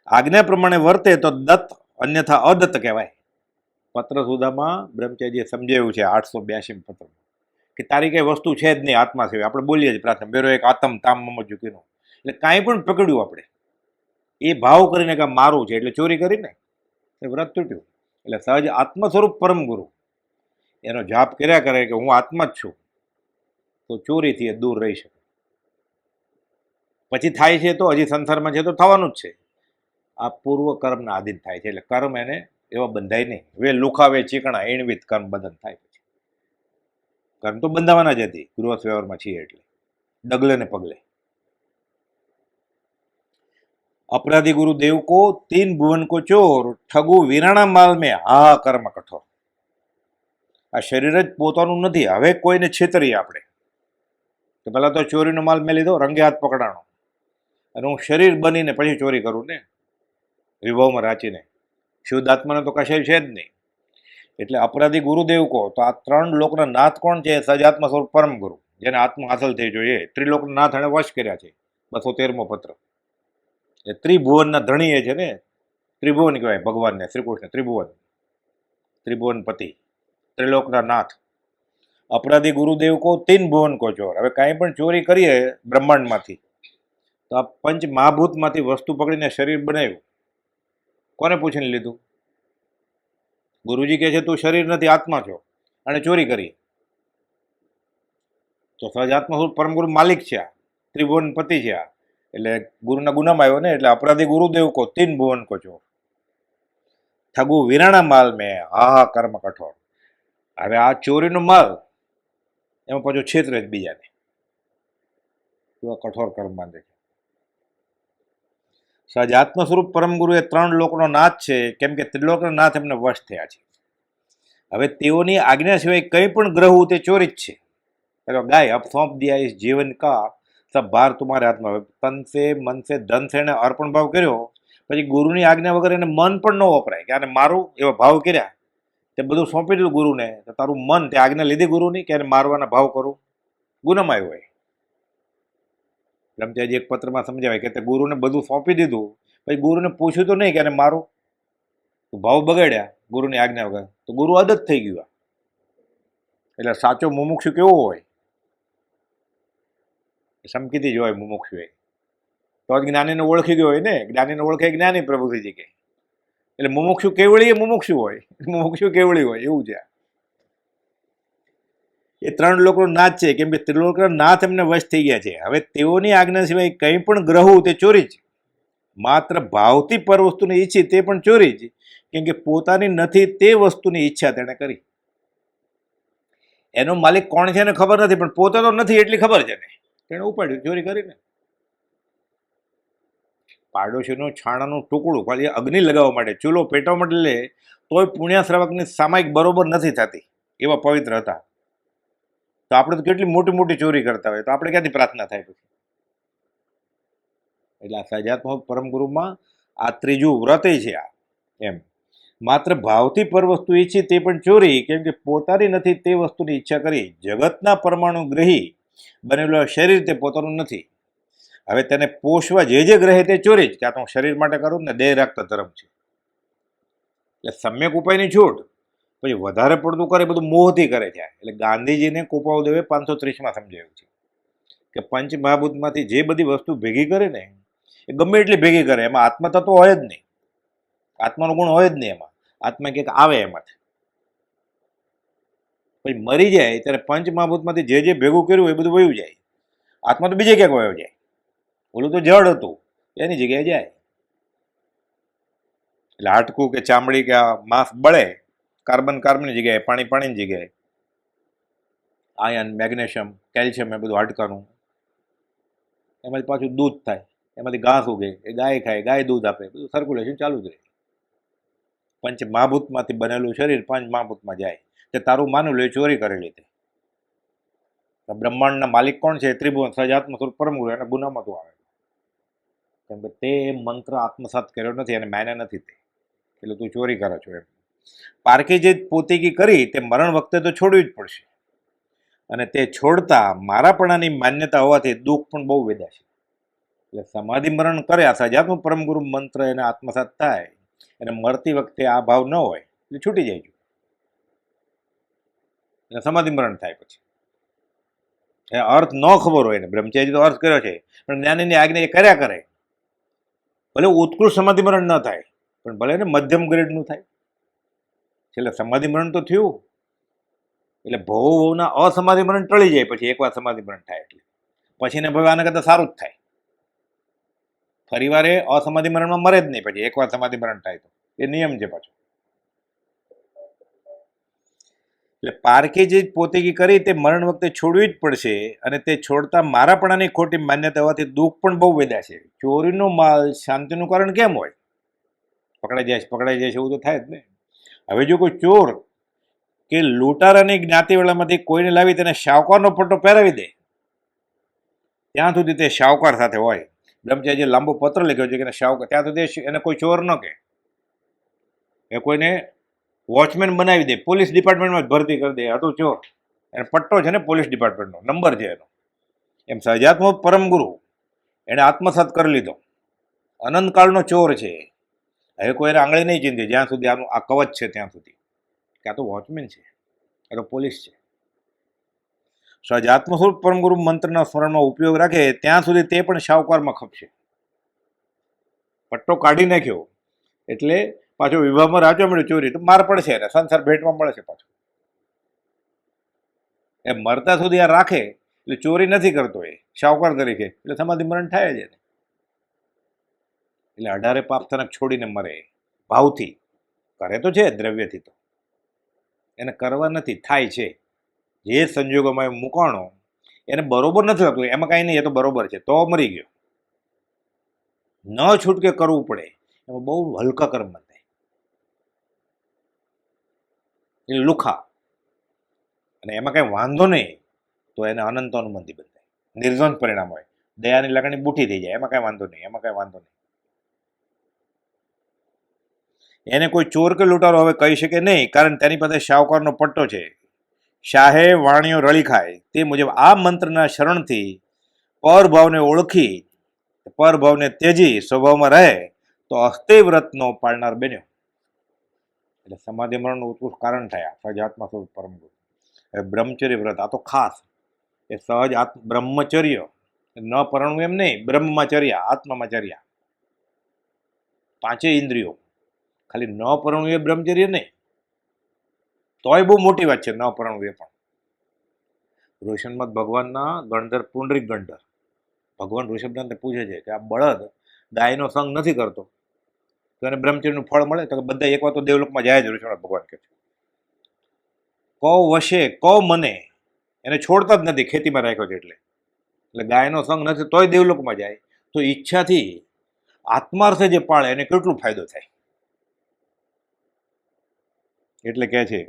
આજ્ઞા પ્રમાણે વર્તે તો દત્ત, અન્યથા અદત્ત કહેવાય. પત્ર સુધામાં બ્રહ્મચારીએ સમજાવ્યું છે 882 પત્ર કે તારી કઈ વસ્તુ છે જ નહીં આત્મા સિવાય. આપણે બોલીએ જ પ્રાર્થના, મેરો એક આતમ તામ મમજ્જુ કિનો. એટલે કાંઈ પણ પકડ્યું આપણે એ ભાવ કરીને કે મારું છે એટલે ચોરી કરીને એ વ્રત તૂટ્યું. એટલે સહજ આત્મ સ્વરૂપ પરમ ગુરુ એનો જાપ કર્યા કરે કે હું આત્મા જ છું, તો ચોરીથી એ દૂર રહી શકે. પછી થાય છે તો હજી સંસારમાં છે તો થવાનું જ છે. આ પૂર્વ કર્મના આધીન થાય છે. એટલે કર્મ એને એવા બંધાય નહીં. વે લુખાવે ચીકણા એણવિત કર્મ બંધન થાય. પછી કર્મ તો બંધાવાના જ હતી, ગૃહસ્થ વ્યવહારમાં છીએ એટલે ડગલે ને પગલે. अपराधी गुरुदेव को 3 भुवन को चोर ठगु वीराणा माल में हा કર્મ કઠોર. આ શરીર જ પોતાનું નથી, હવે કોઈને છેતરીએ આપણે તો પહેલા તો ચોરીનો માલ મેં લીધો, રંગે હાથ પકડાણો, અને હું શરીર બનીને પછી ચોરી કરું ને વિભવમાં રાચીને. શુદ્ધ આત્માને તો કશાય છે જ નહીં. એટલે અપરાધી ગુરુદેવ કહો તો આ 3 લોકના નાથ કોણ છે? સજાત્મા સ્વરૂપ પરમ ગુરુ, જેને આત્મા હાંસલ થઈ જોઈએ. ત્રિલોકના નાથ એને વશ કર્યા છે. 213મો પત્ર. એ ત્રિભુવનના ધણી એ છે ને, ત્રિભુવન કહેવાય ભગવાનને, શ્રી કૃષ્ણ ત્રિભુવન, ત્રિભુવન પતિ, ત્રિલોકના નાથ. અપરાધી ગુરુદેવ કો 3 ભુવન કો ચોર. હવે કાંઈ પણ ચોરી કરીએ બ્રહ્માંડમાંથી તો આ પંચ મહાભૂતમાંથી વસ્તુ પકડીને શરીર બનાવ્યું. કોને પૂછીને લીધું? ગુરુજી કહે છે તું શરીર નથી આત્મા છો, અને ચોરી કરી. તો સહજ આત્મા પરમગુરુ માલિક છે. ત્રિભુવન પતિ છે આ, એટલે ગુરુના ગુનામાં આવ્યો ને, એટલે અપરાધી ગુરુદેવ કો 3 ભુવન કો ચોર, ઠગુ વિરાણા માલ મેં હા કર્મ કઠોર. હવે આ ચોરીનો માલ એમાં પાછું છેતરે જ બીજાને, એવા કઠોર કર્મ બાંધે છે. સહજાત્મ સ્વરૂપ પરમ ગુરુ એ 3 લોકનો નાથ છે, કેમ કે ત્રિલોકના નાથ એમને વશ થયા છે. હવે તેઓની આજ્ઞા સિવાય કંઈ પણ ગ્રહવું તે ચોરી જ છે. ગાય અબ સોંપ દિયા ઇસ જીવન કા સબ ભાર તમારે હાથમાં. તન સે મન સે ધન સે એને અર્પણ ભાવ કર્યો, પછી ગુરુની આજ્ઞા વગર એને મન પણ ન વપરાય કે આને મારું એવા ભાવ કર્યા, તે બધું સોંપી દીધું ગુરુને, તો તારું મન તે આજ્ઞા લીધી ગુરુની કે એને મારવાના ભાવ કરું, ગુનામાં આવ્યું હોય. બ્રહ્મચારી એક પત્રમાં સમજાવે કે તે ગુરુને બધું સોંપી દીધું, પછી ગુરુને પૂછ્યું તો નહીં કે એને મારું, ભાવ બગાડ્યા ગુરુની આજ્ઞા વગર, તો ગુરુ આદત થઈ ગયું. એટલે સાચો મુમુક્ષુ કેવો હોય? સમકીથી જ હોય મુમુક્ષુ એ, તો જ જ્ઞાનીને ઓળખી ગયો હોય ને. જ્ઞાનીને ઓળખે જ્ઞાની પ્રભુજીજી કે, એટલે મુમુક્ષુ કેવળી એ મુમુક્ષુ હોય, મુમુક્ષુ કેવળી હોય એવું છે. એ 3 લોકનો નાથ છે, કેમ કે ત્રિલોકના નાથ એમને વશ થઈ ગયા છે. હવે તેઓની આજ્ઞા સિવાય કંઈ પણ ગ્રહવું તે ચોરી જ, માત્ર ભાવથી પર વસ્તુની ઈચ્છી તે પણ ચોરી જ, કેમ કે પોતાની નથી તે વસ્તુની ઈચ્છા તેણે કરી. એનો માલિક કોણ છે એને ખબર નથી, પણ પોતે તો નથી એટલી ખબર છે ને, તેણે ઉપાડ્યું, ચોરી કરીને. પાડોશીનું છાણાનું ટુકડું ખાલી અગ્નિ લગાવવા માટે, ચૂલો પેટવા માટે લે તોય પુણ્યા શ્રાવકની સામાયિક બરોબર નથી થતી, એવા પવિત્ર હતા. તો આપણે તો કેટલી મોટી મોટી ચોરી કરતા હોય, તો આપણે ક્યાંથી પ્રાર્થના થાય પછી? એટલે આ સહજાત્મ પરમ ગુરુમાં આ 3જું વ્રત છે આ. એમ માત્ર ભાવથી પર વસ્તુ ઈચ્છી તે પણ ચોરી, કેમ કે પોતાની નથી તે વસ્તુની ઈચ્છા કરી. જગતના પરમાણુ ગ્રહી બનેલું શરીર તે પોતાનું નથી. હવે તેને પોષવા જે ગ્રહે તે ચોરી જ, ક્યાં તો હું શરીર માટે કરું ને, દેહ રાખતા ધર્મ છે. એટલે સમ્યક ઉપાયની છૂટ, પછી વધારે પડતું કરે બધું મોહથી કરે છે. એટલે ગાંધીજીને કૃપાળુદેવે 530માં સમજાવ્યું છે કે પંચ મહાભૂતમાંથી જે બધી વસ્તુ ભેગી કરે ને, એ ગમે એટલી ભેગી કરે, એમાં આત્મતત્વ હોય જ નહીં, આત્માનો ગુણ હોય જ નહીં એમાં. આત્મા ક્યાંક આવે એમાંથી, પછી મરી જાય ત્યારે પંચ મહાભૂતમાંથી જે ભેગું કર્યું એ બધું વયું જાય. આત્મા તો બીજે ક્યાંક વયો જાય. ઓલું તો જડ હતું, એની જગ્યાએ જાય. એટલે હાડકું કે ચામડી કે માંસ બળે, કાર્બનની જગ્યાએ પાણી, પાણીની જગ્યાએ આયન, મેગ્નેશિયમ, કેલ્શિયમ, એ બધું હાડકાનું. એમાંથી પાછું દૂધ થાય, એમાંથી ઘાસ ઉગે, એ ગાય ખાય, ગાય દૂધ આપે, બધું સર્ક્યુલેશન ચાલુ જ રહે. પંચ મહાભૂતમાંથી બનેલું શરીર 5 મહાભૂતમાં જાય. તે તારું માનું લે ચોરી કરેલી તે. બ્રહ્માંડના માલિક કોણ છે? ત્રિભુવન સહજાત્મ સ્વરૂપ પરમ ગુરુ, એના ગુનામાં તું આવે, કેમ કે તે મંત્ર આત્મસાત કર્યો નથી અને માન્યા નથી તે, એટલે તું ચોરી કરે છો એમ. પારકી જે પોતીકી કરી તે મરણ વખતે તો છોડવી જ પડશે, અને તે છોડતા મારાપણાની માન્યતા હોવાથી દુઃખ પણ બહુ વેદા છે. એટલે સમાધિ મરણ કરે, આ સહજાત્મ પરમ ગુરુ મંત્ર એને આત્મસાત થાય, અને મરતી વખતે આ ભાવ ન હોય એટલે છૂટી જાય, એટલે સમાધિ મરણ થાય. પછી એ અર્થ ન ખબર હોય ને, બ્રહ્મચારી તો અર્થ કર્યો છે, પણ જ્ઞાનીની આજ્ઞા એ કર્યા કરે. ભલે ઉત્કૃષ્ટ સમાધિ મરણ ન થાય, પણ ભલે ને મધ્યમ ગ્રેડનું થાય. છેલ્લે સમાધિ મરણ તો થયું, એટલે ભવના અસમાધિ મરણ ટળી જાય. પછી એકવાર સમાધિ મરણ થાય એટલે પછી ને ભવે આના કરતાં સારું જ થાય. ફરી વાર એ અસમાધિ મરણમાં મરે જ નહીં, પછી એકવાર સમાધિ મરણ થાય તો એ નિયમ છે પાછો. એટલે પારકી જે પોતેગી કરી તે મરણ વખતે છોડવી જ પડશે, અને તે છોડતા મારાપણાની ખોટી માન્યતા હોવાથી દુઃખ પણ બહુ વેદા છે. ચોરીનો માલ શાંતિનું કારણ કેમ હોય? પકડાઈ જાય છે એવું તો થાય જ ને. હવે જો કોઈ ચોર કે લૂંટારાની જ્ઞાતિવાળામાંથી કોઈને લાવી તેને શાહુકારનો પટ્ટો પહેરાવી દે, ત્યાં સુધી તે શાહુકાર સાથે હોય. બ્રહ્મચારી જે લાંબો પત્ર લખ્યો છે કે શાહુકાર, ત્યાં સુધી એને કોઈ ચોર ન કહે, એ કોઈને વોચમેન બનાવી દે, પોલીસ ડિપાર્ટમેન્ટમાં જ ભરતી કરી દે, હતો ચોર, એને પટ્ટો છે ને પોલીસ ડિપાર્ટમેન્ટનો નંબર છે એનો. એમ સહજાત્મ પરમ ગુરુ એણે આત્મસાત કરી લીધો, અનંતકાળનો ચોર છે. હવે કોઈ એને આંગળી નહીં ચીંધી જ્યાં સુધી આનું આ કવચ છે ત્યાં સુધી, કે આ તો વોચમેન છે, આ તો પોલીસ છે. સહજાત્મ સ્વરૂપ પરમ ગુરુ મંત્રના સ્મરણમાં ઉપયોગ રાખે ત્યાં સુધી તે પણ શાહુકારમાં ખપશે. પટ્ટો કાઢી નાખ્યો એટલે પાછો વિવાહમાં રાચવા મળ્યો ચોરી, તો માર પડશે એને, સંસાર ભેટમાં મળે છે પાછો. એ મરતા સુધી આ રાખે એટલે ચોરી નથી કરતો એ શાહુકાર તરીકે, એટલે સમાધિ મરણ થાય જ એને. એટલે 18 પાપ તનક છોડીને મરે ભાવથી. કરે તો છે દ્રવ્યથી, તો એને કરવા નથી, થાય છે. જે સંજોગોમાં મૂકાણો એને બરોબર નથી થતું, એમાં કાંઈ નહીં, એ તો બરોબર છે, તો મરી ગયો. ન છૂટકે કરવું પડે એમાં બહુ હલકા કર્મ થાય, એ લુખા, અને એમાં કાંઈ વાંધો નહીં તો એને અનંત અનુબંધી બંધાય, નિર્દ્વંદ પરિણામ હોય. દયાની લાગણી બુઠી થઈ જાય, એમાં કાંઈ વાંધો નહીં, એમાં કાંઈ વાંધો નહીં. એને કોઈ ચોર કે લૂંટારો હવે કહી શકે નહીં, કારણ તેની પાસે શાહુકારનો પટ્ટો છે. શાહે વાણીઓ રળી ખાય તે મુજબ આ મંત્રના શરણથી પરભાવને ઓળખી, પરભાવને ત્યજી સ્વભાવમાં રહે તો અસ્થિ વ્રતનો પાળનાર બન્યો. એટલે સમાધિ મરણનું ઉત્કૃષ્ટ કારણ થયા સહજાત્મા સ્વરૂપ પરમ ગુરુ. બ્રહ્મચર્ય વ્રત આ તો ખાસ, એ સહજ બ્રહ્મચર્ય, ન પરણવું એમ નહીં, બ્રહ્મચર્યા, આત્મામાં ચર્યા, 5 ઇન્દ્રિયો. ખાલી ન પરણવું એ બ્રહ્મચર્ય નહીં, તોય બહુ મોટી વાત છે ન પરણવું એ પણ. ઋષભનાથ ભગવાનના ગણધર પુંડરીક ગણધર ભગવાન ઋષભનાથને પૂછે છે કે આ બળદ ગાયનો સંગ નથી કરતો તો એને બ્રહ્મચર્યનું ફળ મળે? તો બધા એકવાર તો દેવલોકમાં જાય જ. ઋષભનાથ ભગવાન કહે છે કો વશે કો મને, એને છોડતા જ નથી, ખેતીમાં રાખ્યો છે એટલે ગાયનો સંગ નથી તોય દેવલોકમાં જાય. તો ઈચ્છાથી આત્માર્થે જે પાળે એને કેટલું ફાયદો થાય. એટલે કહે છે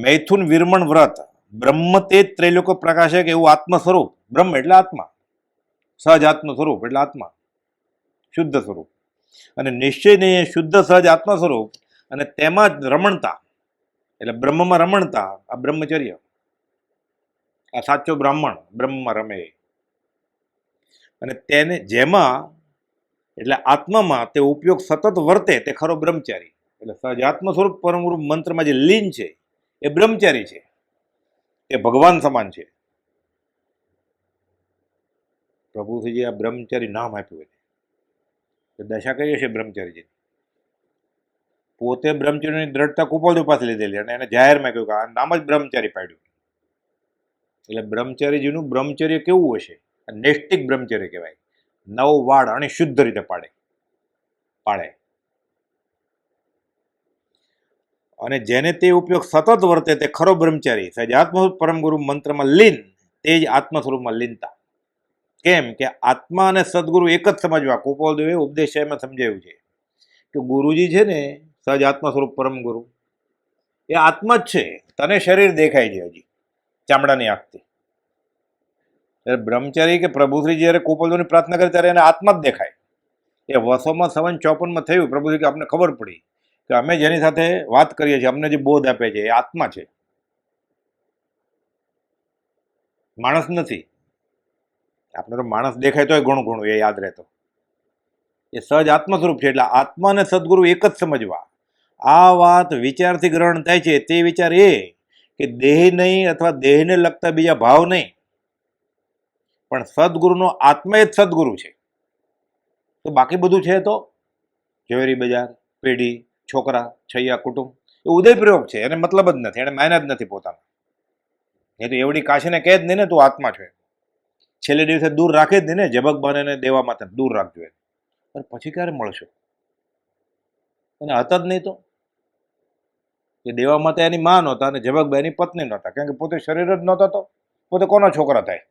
મૈથુન વિરમણ વ્રત બ્રહ્મ તે જ ત્રૈલોક પ્રકાશે કે એવું આત્મ સ્વરૂપ. બ્રહ્મ એટલે આત્મા, સહજ આત્મ સ્વરૂપ એટલે આત્મા, શુદ્ધ સ્વરૂપ. અને નિશ્ચયને શુદ્ધ સહજ આત્મ સ્વરૂપ અને તેમાં જ રમણતા, એટલે બ્રહ્મમાં રમણતા, આ બ્રહ્મચર્ય, આ સાચો બ્રાહ્મણ બ્રહ્મમાં રમે. અને તેને જેમાં એટલે આત્મામાં તે ઉપયોગ સતત વર્તે તે ખરો બ્રહ્મચારી. એટલે સહજાત્મ સ્વરૂપ પરમરૂપ મંત્રમાં જે લીન છે એ બ્રહ્મચારી છે, એ ભગવાન સમાન છે. પ્રભુજીએ આ બ્રહ્મચારી નામ આપ્યું છે, દશા કઈ હશે બ્રહ્મચારીજી. પોતે બ્રહ્મચારીની દ્રઢતા કુપોલદેવ પાસે લીધેલી અને એને જાહેરમાં કહ્યું કે આ નામ જ બ્રહ્મચારી પાડ્યું. એટલે બ્રહ્મચારીજીનું બ્રહ્મચર્ય કેવું હશે? નૈષ્ટિક બ્રહ્મચર્ય કહેવાય. 9 વાળ અને શુદ્ધ રીતે પાડે. અને જેને તે ઉપયોગ સતત વર્તે તે ખરો બ્રહ્મચારી. સહજાત્મ પરમ ગુરુ મંત્રમાં લીન, તે જ આત્મ સ્વરૂપમાં લીનતા. કેમ કે આત્મા અને સદગુરુ એક જ સમજવા. કુપોલદેવે ઉપદેશાયમાં સમજાવ્યું છે કે ગુરુજી છે ને સહજ આત્મા સ્વરૂપ પરમ ગુરુ, એ આત્મા જ છે. તને શરીર દેખાય છે હજી ચામડાની આંખથી. બ્રહ્મચારી કે પ્રભુશ્રી જયારે કુપોલદેવની પ્રાર્થના કરે ત્યારે એને આત્મા જ દેખાય. એ વસોમાં 57 થયું. પ્રભુશ્રી કે આપને ખબર પડી કે અમે જેની સાથે વાત કરીએ છીએ, અમને જે બોધ આપે છે એ આત્મા છે, માણસ નથી. આપણે તો માણસ દેખાય તોય ઘણું ઘણું એ યાદ રહેતો. એ સહજ આત્મ સ્વરૂપ છે. એટલે આત્મા અને સદગુરુ એક જ સમજવા. આ વાત વિચારથી ગ્રહણ થાય છે. તે વિચાર એ કે દેહ નહીં અથવા દેહને લગતા બીજા ભાવ નહીં, પણ સદગુરુનો આત્મા જ સદગુરુ છે. તો બાકી બધું છે તો ઝવેરી બજાર, પેઢી, છોકરા, છૈયા, કુટુંબ એ ઉદયપ્રયોગ છે. એને મતલબ જ નથી, એને માયના જ નથી પોતાનો. એ તો એવડી કાશીને કહે જ નહીં ને તું આત્મા છે. છેલ્લે દિવસે દૂર રાખે જ નહીં ને, જબક બાને દેવા માટે દૂર રાખજો. પણ પછી ક્યારે મળશો? અને હતા જ નહીં તો એ દેવા માટે એની માં નહોતા અને જબકભાઈ એની પત્ની નહોતા, કારણ કે પોતે શરીર જ નહોતા તો પોતે કોના છોકરા થાય?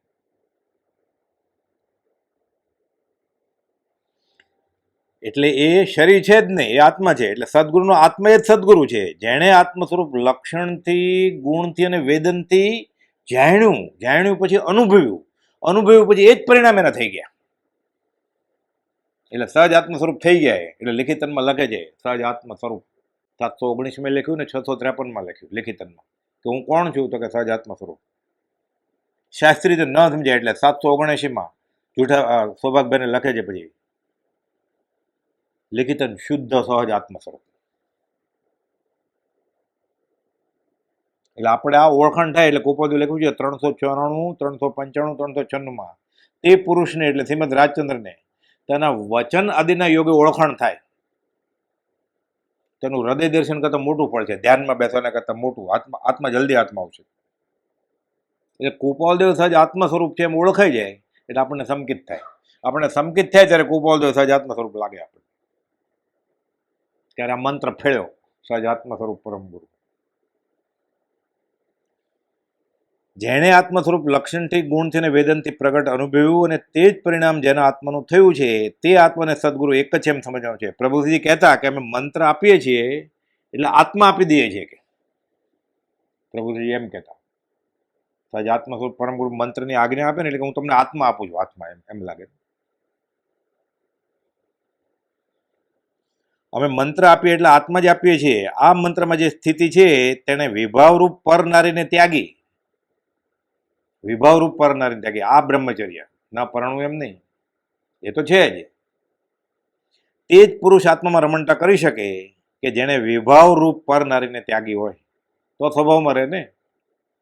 એટલે એ શરીર છે જ નહીં, એ આત્મા છે. એટલે સદગુરુનો આત્મા એ જ સદગુરુ છે. જેણે આત્મ સ્વરૂપ લક્ષણથી, ગુણથી અને વેદનથી જાણ્યું પછી અનુભવ્યું પછી એ જ પરિણામ એના થઈ ગયા. એટલે સહજ આત્મ સ્વરૂપ થઈ ગયા. એટલે લિખિતનમાં લખે છે સહજ આત્મ સ્વરૂપ. 719 લખ્યું ને 653 લખ્યું લિખિતનમાં કે હું કોણ છું? તો કે સહજ આત્મ સ્વરૂપ. શાસ્ત્રી રીતે ન સમજાય એટલે 779 જૂઠા સૌભાગભાઈને લખે છે પછી લિખિતન શુદ્ધ સહજ આત્મ સ્વરૂપ. એટલે આપણે આ ઓળખાણ થાય એટલે કુપોલદેવ લખ્યું છે 394, 395, 396 તે પુરુષને એટલે શ્રીમદ રાજચંદ્રને તેના વચન આદિના યોગે ઓળખાણ થાય. તેનું હૃદય દર્શન કરતાં મોટું ફળ છે, ધ્યાનમાં બેસવાના કરતાં મોટું. આત્મા જલ્દી હાથમાં આવશે. એટલે કુપાલદેવ સહજ આત્મ સ્વરૂપ છે એમ ઓળખાઈ જાય એટલે આપણને સંકિત થાય. આપણને સંકિત થાય ત્યારે કુપાલદેવ સહજ આત્મ સ્વરૂપ લાગે આપણને, ત્યારે આ મંત્ર ફેળ્યો સહજ આત્મ સ્વરૂપ પરમ ગુરુ. જેણે આત્મ સ્વરૂપ લક્ષણથી ગુણથી અને વેદનથી પ્રગટ અનુભવ્યું અને તે જ પરિણામ જેના આત્માનું થયું છે તે આત્માને સદગુરુ એક જ છે એમ સમજવાનું છે. પ્રભુજી કહેતા કે અમે મંત્ર આપીએ છીએ એટલે આત્મા આપી દઈએ છીએ, કે પ્રભુજી એમ કહેતા સહજ આત્મ સ્વરૂપ પરમ ગુરુ મંત્રની આજ્ઞા આપે ને એટલે હું તમને આત્મા આપું છું, આત્મા એમ લાગે. અમે મંત્ર આપીએ એટલે આત્મા જ આપીએ છીએ. આ મંત્રમાં જે સ્થિતિ છે તેને વિભાવરૂપ પર નારીને ત્યાગી, વિભાવરૂપ પર નારીને ત્યાગી આ બ્રહ્મચર્ય ના પરણવું એમ નહીં, એ તો છે જ. તે જ પુરુષ આત્મામાં રમણતા કરી શકે કે જેને વિભાવરૂપ પર નારીને ત્યાગી હોય, તો સ્વભાવમાં રહે ને.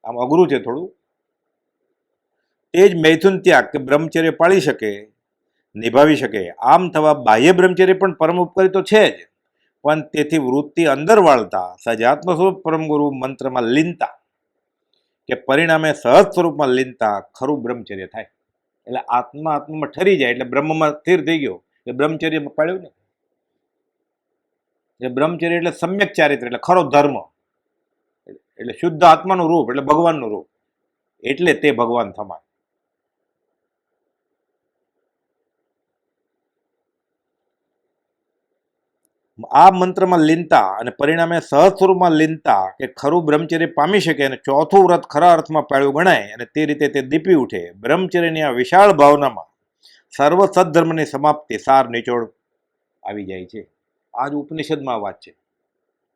આમ અઘરું છે થોડું. તે જ મૈથુન ત્યાગ કે બ્રહ્મચર્ય પાળી શકે, નિભાવી શકે. આમ થવા બાહ્ય બ્રહ્મચર્ય પણ પરમ ઉપકારી તો છે જ, પણ તેથી વૃત્તિ અંદર વાળતા સહજાત્મ સ્વરૂપ પરમ ગુરુ મંત્રમાં લીનતા કે પરિણામે સહજ સ્વરૂપમાં લીનતા ખરું બ્રહ્મચર્ય થાય. એટલે આત્મા આત્મામાં ઠરી જાય એટલે બ્રહ્મમાં સ્થિર થઈ ગયો, એ બ્રહ્મચર્યમાં પાળ્યું ને. એ બ્રહ્મચર્ય એટલે સમ્યક ચારિત્ર, એટલે ખરો ધર્મ, એટલે શુદ્ધ આત્માનું રૂપ, એટલે ભગવાનનું રૂપ, એટલે તે ભગવાન સમાન. આ મંત્રમાં લીનતા અને પરિણામે સહજ સ્વરૂપમાં લીનતા કે ખરું બ્રહ્મચર્ય પામી શકે અને ચોથું વ્રત ખરા અર્થમાં પાળ્યું ગણાય અને તે રીતે તે દીપી ઉઠે. બ્રહ્મચર્યની આ વિશાળ ભાવનામાં સર્વ સદ્ધર્મની સમાપ્તિ સાર નિચોડ આવી જાય છે. આ જ ઉપનિષદમાં વાત છે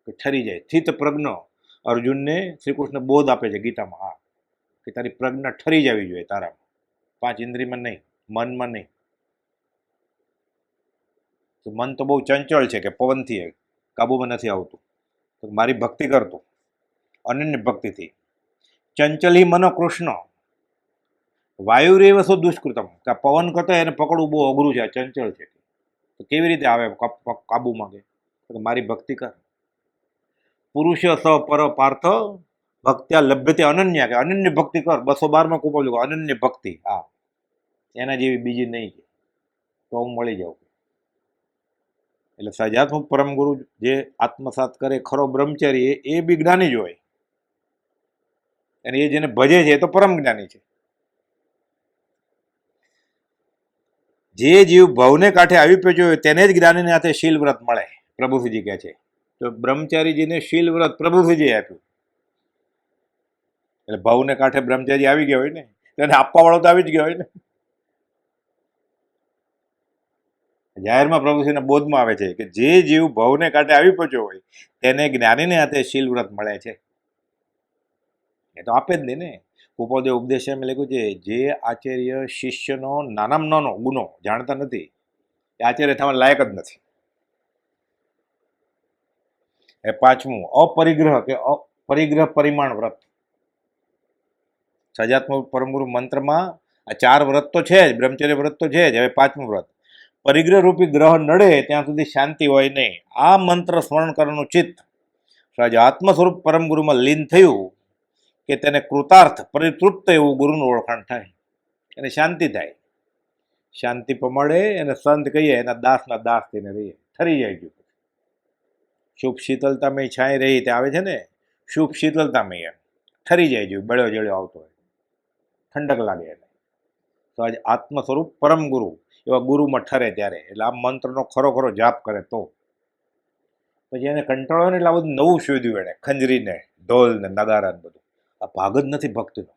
કે ઠરી જાય સ્થિત પ્રજ્ઞ. અર્જુનને શ્રી કૃષ્ણ બોધ આપે છે ગીતામાં, હા, કે તારી પ્રજ્ઞા ઠરી જવી જોઈએ તારામાં, 5 ઇન્દ્રિયમાં નહીં, મનમાં નહીં. મન તો બહુ ચંચળ છે કે પવનથી કાબુમાં નથી આવતું. તો મારી ભક્તિ કરતું અનન્ય ભક્તિથી. ચંચલી મનો કૃષ્ણ વાયુરેવ શું દુષ્કૃતમ, કે આ પવન કરતો એને પકડવું બહુ અઘરું છે, આ ચંચળ છે. તો કેવી રીતે આવે કાબુમાં? કે મારી ભક્તિ કર. પુરુષ સ પર પાર્થ ભક્ત્યા લભ્યતે અનન્ય, કે અનન્ય ભક્તિ કર. 212માં કુપાલ અનન્ય ભક્તિ, હા, એના જેવી બીજી નહીં, તો હું મળી જાઉં. એટલે સહજાત્મ પરમ ગુરુ જે આત્મસાત કરે ખરો બ્રહ્મચારી એ બી જ્ઞાની જ હોય, અને એ જેને ભજે છે એ તો પરમ જ્ઞાની છે. જે જીવ ભવને કાંઠે આવી પહોંચ્યો હોય તેને જ જ્ઞાનીને હાથે શીલ વ્રત મળે, પ્રભુજી કહે છે. તો બ્રહ્મચારીજીને શીલ વ્રત પ્રભુજી આપ્યું, એટલે ભવને કાંઠે બ્રહ્મચારી આવી ગયા હોય ને, તેને આપવા વાળો તો આવી જ ગયો હોય ને. જાહેરમાં પ્રભુજીના બોધમાં આવે છે કે જે જીવ ભવને કાંઠે આવી પહોંચ્યો હોય તેને જ્ઞાનીને હાથે શીલ વ્રત મળે છે. એ તો આપે જ નહીં ને. કુપોદેવ ઉપદેશ એમ લખ્યું છે, જે આચાર્ય શિષ્યનો નાનામાં નાનો ગુનો જાણતા નથી એ આચાર્ય થવા લાયક જ નથી. એ 5મું અપરિગ્રહ કે પરિગ્રહ પરિમાણ વ્રત. સહજાત્મ પરમગુરુ મંત્રમાં આ 4 વ્રત તો છે જ, બ્રહ્મચર્ય વ્રત તો છે જ. હવે 5મું વ્રત, પરિગ્રહ રૂપી ગ્રહ નડે ત્યાં સુધી શાંતિ હોય નહીં. આ મંત્ર સ્મરણ કરવાનું ચિત્ત સહજાત્મ સ્વરૂપ પરમ ગુરુમાં લીન થયું કે તેને કૃતાર્થ પરિતૃપ્ત એવું ગુરુનું ઓળખાણ થાય, એને શાંતિ થાય. શાંતિ પમાડે અને સંત કહીએ એના દાસના દાસ થઈને રહીએ, ઠરી જાય ગયું. શુભ શીતલતામય છાંય રહી તે આવે છે ને, શુભ શીતલતામય, એમ ઠરી જાય ગયું, બળ્યો જળ્યો આવતો હોય, ઠંડક લાગે એને. તો આજ આત્મ સ્વરૂપ પરમ ગુરુ એવા ગુરુમાં ઠરે ત્યારે, એટલે આ મંત્રનો ખરો જાપ કરે તો. પછી એને કંટાળો ને એટલે આ બધું નવું શોધ્યું એને, ખંજરીને ઢોલ ને નગારા ને બધું. આ ભાગ જ નથી ભક્તિનો.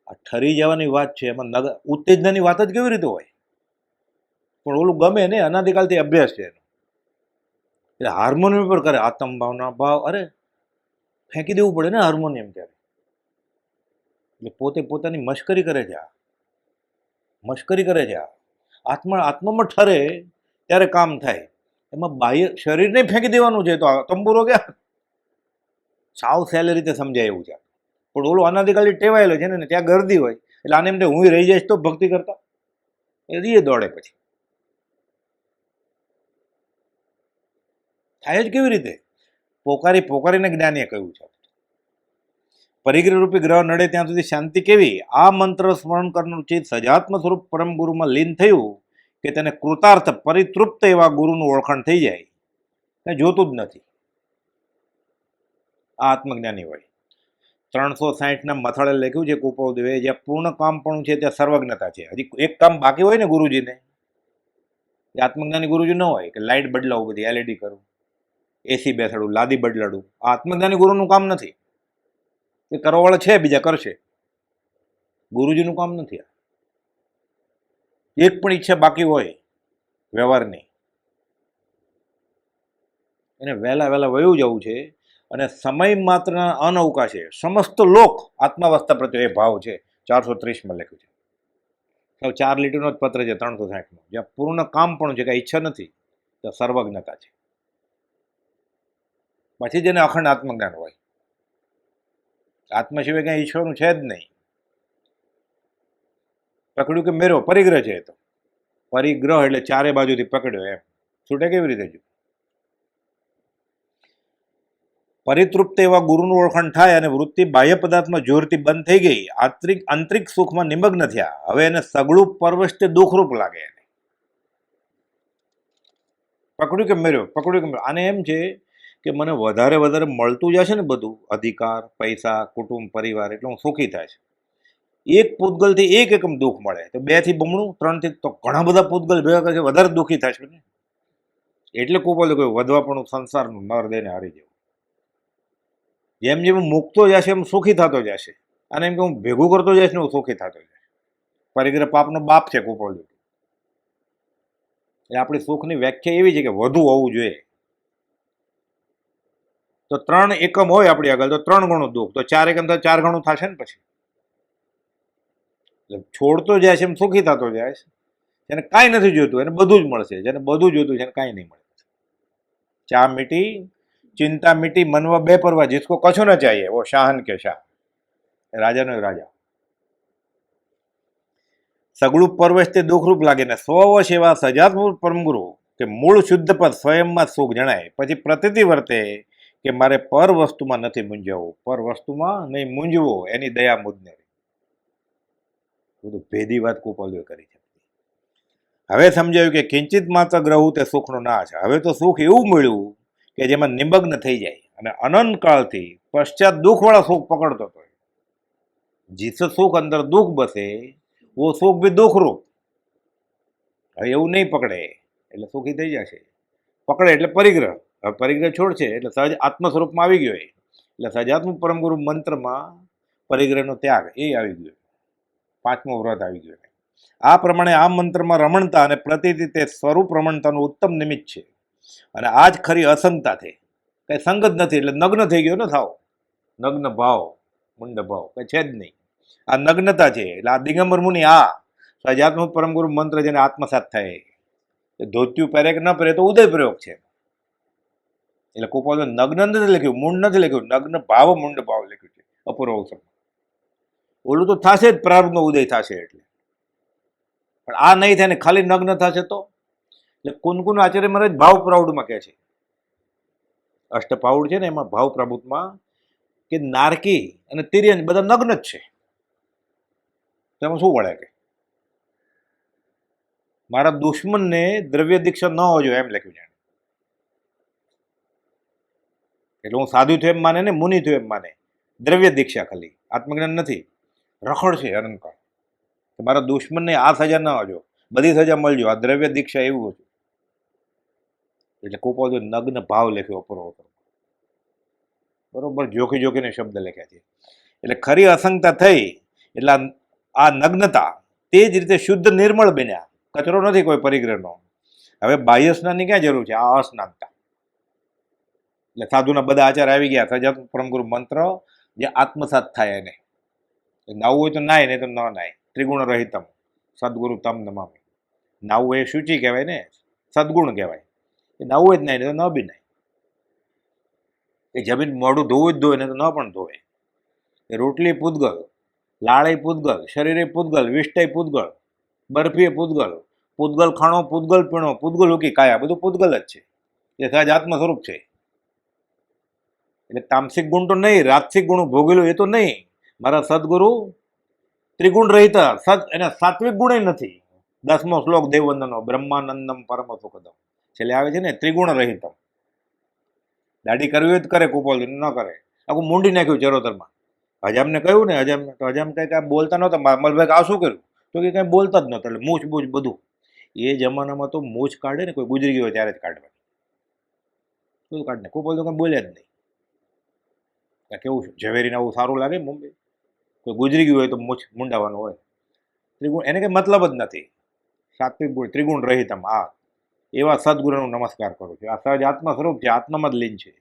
આ ઠરી જવાની વાત છે, એમાં ઉત્તેજનાની વાત જ કેવી રીતે હોય? પણ ઓલું ગમે ને, અનાદિકાલથી અભ્યાસ છે એનો. એટલે હાર્મોનિયમ પર કરે આત્મ ભાવના ભાવ, અરે ફેંકી દેવું પડે ને હાર્મોનિયમ ત્યારે. એટલે પોતે પોતાની મશ્કરી કરે છે, આ મશ્કરી કરે છે. આ આત્મામાં ઠરે ત્યારે કામ થાય. એમાં બાહ્ય શરીરને ફેંકી દેવાનું છે, તો તંબુરો ક્યાં સાવ સહેલી રીતે સમજાય એવું છે. પણ ઓલો અનાદિકાલી ટેવાયેલો છે ને, ત્યાં ગરદી હોય એટલે આને એમ હું રહી જઈશ તો ભક્તિ કરતા એ રીએ દોડે. પછી થાય જ કેવી રીતે? પોકારીને જ્ઞાનીએ કહ્યું છે. પરિગ્રહ રૂપી ગ્રહ નડે ત્યાં સુધી શાંતિ કેવી? આ મંત્ર સ્મરણ કરનારું ચિત્ત સજાત્મ સ્વરૂપ પરમ ગુરુમાં લીન થયું કે તેને કૃતાર્થ પરિતૃપ્ત એવા ગુરુનું ઓળખાણ થઈ જાય, કઈ જોતું જ નથી. આ આત્મજ્ઞાની હોય. 360 મથાળે લખ્યું છે કુપોદેવે, જ્યાં પૂર્ણ કામ પણ છે ત્યાં સર્વજ્ઞતા છે. હજી એક કામ બાકી હોય ને ગુરુજીને, એ આત્મજ્ઞાની ગુરુજી ન હોય કે લાઇટ બદલાવું, બધી એલઈડી કરું, એસી બેસાડું, લાદી બદલાડું. આ આત્મજ્ઞાની ગુરુનું કામ નથી. એ કરવાવાળા છે, બીજા કરશે, ગુરુજીનું કામ નથી. આ એક પણ ઈચ્છા બાકી હોય વ્યવહારની, એને વહેલા વહેલા વયું જવું છે. અને સમય માત્રના અનઅવકાશે સમસ્ત લોક આત્માવસ્થા પ્રત્યે એ ભાવ છે. 430 લખ્યું છે. 4 લીટીનો જ પત્ર છે 360 નો. જ્યાં પૂર્ણ કામ પણ છે, કાંઈ ઈચ્છા નથી, ત્યાં સર્વજ્ઞતા છે. પછી જેને અખંડ આત્મજ્ઞાન હોય. આત્મા સિવાય કાંઈ ઈશ્વરનું છે જ નહીં. પકડ્યું કે મેરો પરિગ્રહ છે. તો પરિગ્રહ એટલે ચારે બાજુથી પકડ્યો, એમ છૂટે કેવી રીતે? જો પરિતૃપ્ત એવા ગુરુનું ઓળખાણ થાય અને વૃત્તિ બાહ્ય પદાર્થમાં જોરથી બંધ થઈ ગઈ, આંતરિક સુખમાં નિમગ્ન થયા. હવે એને સગળું પરવશ્ય દુઃખરૂપ લાગે. એને પકડ્યું કે મેળ્યો, પકડ્યું કે મેળ્યો. આને એમ છે કે મને વધારે વધારે મળતું જશે ને બધું, અધિકાર, પૈસા, કુટુંબ, પરિવાર, એટલે હું સુખી થાય છે. એક પૂતગલથી એક એકમ દુઃખ મળે તો 2 થી બમણું, 3 થી તો ઘણા બધા પૂતગલ ભેગા કરશે, વધારે દુઃખી થશે ને. એટલે કુપોલે કહ્યું, વધવા પણ સંસારનું નર દઈને હારી જવું. જેમ જેમ મૂકતો જશે એમ સુખી થતો જશે. અને એમ કે હું ભેગું કરતો જઈશ ને હું સુખી થતો જઈશ. પરિગ્રહ પાપનો બાપ છે કુપોલ. એ આપણી સુખની વ્યાખ્યા એવી છે કે વધુ હોવું જોઈએ. તો 3 એકમ હોય આપણી આગળ તો 3 ગણું દુઃખ, તો 4 એકમ તો 4 ગણું થશે ને. પછી એટલે છોડતો જાય છે એમ સુખી થતો જાય છે. જેને કાંઈ નથી જોતું એને બધું જ મળશે, જેને બધું જોતું છે એને કાંઈ નહીં મળે. ચા મીઠી ચિંતા મીઠી મનવા બેપરવા, जिसको कछु न चाहिए वो शाहन के शाह. રાજાનો રાજા. સગળું પરવેશ તે દુઃખરૂપ લાગે ને સ્વવશ એવા સજાત્મ પરમગુરુ કે મૂળ શુદ્ધ પદ સ્વયંમાં સુખ જણાય. પછી પ્રતિતિ વર્તે કે મારે પર વસ્તુમાં નથી મૂંઝવવું, પર વસ્તુમાં નહીં મૂંઝવો, એની દયા મુજને. બધું ભેદી વાત કુપોલે કરી છે. હવે સમજાયું કે કિંચિત માત્ર ગ્રહું તે સુખનો નાશ. હવે તો સુખ એવું મળ્યું કે જેમાં નિમગ્ન થઈ જાય અને અનંત કાળથી પશ્ચાત દુઃખવાળા સુખ પકડતો હતો. જીસ સુખ અંદર દુઃખ બસે वो સુખ બી દુઃખરૂપ. હવે એવું નહીં પકડે એટલે સુખી થઈ જશે. પકડે એટલે પરિગ્રહ. હવે પરિગ્રહ છોડશે એટલે સહજ આત્મ સ્વરૂપમાં આવી ગયો. એટલે સહજાત્મ પરમગુરુ મંત્રમાં પરિગ્રહનો ત્યાગ એ આવી ગયો. 5મો વ્રત આવી ગયો. આ પ્રમાણે આ મંત્રમાં રમણતા અને પ્રતિતિ તે સ્વરૂપ રમણતાનું ઉત્તમ નિમિત્ત છે. અને આ જ ખરી અસંગતા છે. કઈ સંગત નથી એટલે નગ્ન થઈ ગયો ને થાવ. નગ્ન ભાવ, મુંડ ભાવ કઈ છે જ નહીં. આ નગ્નતા છે. એટલે આ દિગંબર મુનિ આ સહજાત્મ પરમગુરુ મંત્ર જેને આત્મસાત થાય, ધોત્યું પહેરે કે ન પહેરે તો ઉદય પ્રયોગ છે. એટલે કુપોલે નગ્ન નથી લખ્યું, મૂંડ નથી લખ્યું, નગ્ન ભાવ મુંડ ભાવ લખ્યું છે અપૂર્વ અવસર. ઓલું તો થશે જ, પ્રારબ્ધનો ઉદય થશે એટલે. પણ આ નહીં થાય ને ખાલી નગ્ન થશે તો. એટલે કુનકુન આચાર્ય મહારાજ ભાવ પ્રૌઢમાં કહે છે, અષ્ટપાઉડ છે ને એમાં ભાવ પ્રભુત્વમાં કે નારકી અને તિર્યન બધા નગ્ન જ છે. તેમાં શું વળે કે મારા દુશ્મનને દ્રવ્ય દીક્ષા ન હોજો એમ લખ્યું છે. એટલે હું સાધુ થયું એમ માને ને મુનિ થયું એમ માને. દ્રવ્ય દીક્ષા ખાલી, આત્મજ્ઞાન નથી. રખડ છે અનંતકાળ. મારા દુશ્મનને આ સજા ન હોજો, બધી સજા મળજો. આ દ્રવ્ય દીક્ષા એવું હતું. એટલે કુપોલ નગ્ન ભાવ લખ્યો અપૂર્વ. બરોબર જોખી જોખીને શબ્દ લખ્યા છે. એટલે ખરી અસંગતા થઈ એટલે આ નગ્નતા તે જ રીતે શુદ્ધ નિર્મળ બન્યા. કચરો નથી કોઈ પરિગ્રહનો. હવે બાહ્ય સ્નાનની ક્યાં જરૂર છે? આ અસ્નાનતા. એટલે સાધુના બધા આચાર આવી ગયા. સજાત પરમગુરુ મંત્ર જે આત્મસાત થાય એને નાવું હોય તો નાય, નહીં તો ન નાય. ત્રિગુણ રહિતમ સદગુરુ તમ નમામિ. નાવું એ શુચિ કહેવાય ને, સદગુણ કહેવાય. એ નાવું જ નાય, નહીં તો ન બી નાય. એ જમીન મોઢું ધોવું જ ધોવે, ને તો ન પણ ધોવે. એ રોટલી પૂતગલ, લાળી પૂતગલ, શરીરે પૂતગલ, વિષ્ટય પૂતગલ, બરફી પૂતગલ, પૂતગલ ખાણો, પૂતગલ પીણો, પૂતગલ ઉકી કાયા, બધું પૂતગલ જ છે. એ સહજ આત્મ સ્વરૂપ છે. એટલે તામસિક ગુણ તો નહીં, રાજસિક ગુણ ભોગવેલું એ તો નહીં. મારા સદગુરુ ત્રિગુણ રહિત, સદ એને સાત્વિક ગુણ નથી. 10મો શ્લોક દેવવંદનનો, બ્રહ્માનંદમ પરમ સુખદમ, છેલ્લે આવે છે ને ત્રિગુણ રહિતમ. દાઢી કરવી હોય તો કરે, કુપોલ ન કરે. આખું મૂંડી નાખ્યું ચરોતરમાં. હજામને કહ્યું ને, હજામને તો હજામ કંઈ કાંઈ બોલતા નહોતા. મલભાઈ આ શું કર્યું? તો કે કાંઈ બોલતા જ નહોતા. એટલે મૂછ બૂછ બધું. એ જમાનામાં તો મૂછ કાઢે ને કોઈ ગુજરી ગયો ત્યારે જ કાઢવાની. શું કાઢને? કુપોલ તો કંઈ બોલ્યા જ નહીં. કેવું છે ઝવેરીને આવું સારું લાગે મુંબઈ? કોઈ ગુજરી ગયું હોય તો મૂછ મુંડાવાનું હોય. ત્રિગુણ એને કંઈ મતલબ જ નથી. સાત્વિક ગુણ ત્રિગુણ રહિતમ, આ એવા સદગુરુનો નમસ્કાર કરું છું. આ સહજ આત્મા સ્વરૂપ છે, આત્મામાં જ લીન છે.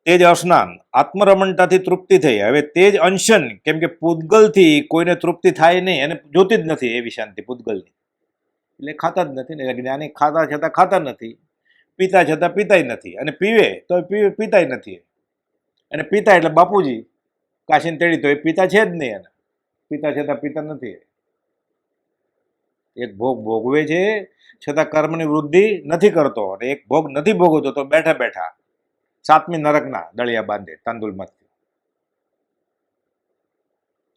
તે જ અસ્નાન, આત્મરમણતાથી તૃપ્તિ થઈ. હવે તે જ અંશન, કેમ કે પૂતગલથી કોઈને તૃપ્તિ થાય નહીં, એને જોતી જ નથી એવી શાંતિ પૂતગલની. એટલે ખાતા જ નથી ને. જ્ઞાની ખાતા છતાં ખાતા નથી, પીતા છતાં પીતાય નથી, અને પીવે તો પીતાય નથી. અને પીતા એટલે બાપુજી કાશીને તેડી, તો એ પીતા છે જ નહીં. એને પીતા છતાં પીતા નથી. એક ભોગ ભોગવે છે છતાં કર્મની વૃદ્ધિ નથી કરતો, અને એક ભોગ નથી ભોગવતો તો બેઠા બેઠા 7મી નરકના દળિયા બાંધે તાંદુલમાંથી.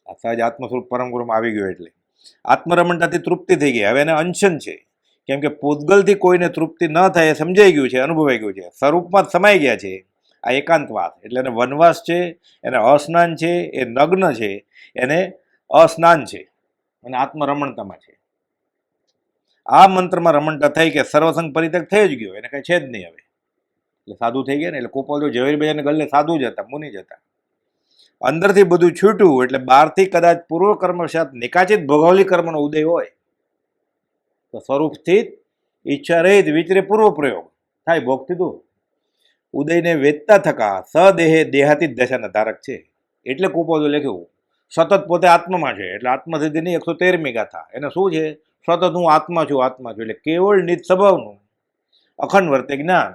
આ સહજ આત્મ સ્વરૂપ પરમ ગુરુમાં આવી ગયો એટલે આત્મરમણતાથી તૃપ્તિ થઈ ગઈ. હવે એને અંશન છે, કેમ કે પૂતગલથી કોઈને તૃપ્તિ ન થાય એ સમજાઈ ગયું છે, અનુભવાઈ ગયું છે, સ્વરૂપમાં જ સમાઈ ગયા છે. આ એકાંતવાસ એટલે એને વનવાસ છે, એને અસ્નાન છે, એ નગ્ન છે, એને અસ્નાન છે, અને આત્મરમણતામાં છે. આ મંત્રમાં રમણતા થઈ કે સર્વસંગ પરિત્યાગ થઈ જ ગયો, એને કઈ છે જ નહીં હવે. એટલે સાધુ થઈ ગયા ને. એટલે કુપોલ જો ઝવેરીભાઈને ગલ્લે સાધુ જ હતા, મુનિ જ હતા. અંદરથી બધું છૂટ્યું એટલે બહારથી કદાચ પૂર્વ કર્મશાત નિકાચિત ભોગવલી કર્મનો ઉદય હોય તો સ્વરૂપ સ્થિત ઈચ્છા રહિત વિચરે પૂર્વ પ્રયોગ થાય ભોગથી દૂર. ઉદયને વેચતા થકા સદેહે દેહાતીત દશાના ધારક છે. એટલે કુપોલ લખ્યું સતત પોતે આત્મામાં છે. એટલે આત્મસિદ્ધિની 113મી ગાથા. એને શું છે? સતત હું આત્મા છું, આત્મા છું. એટલે કેવળ નિજ સ્વભાવનું અખંડ વર્તે જ્ઞાન.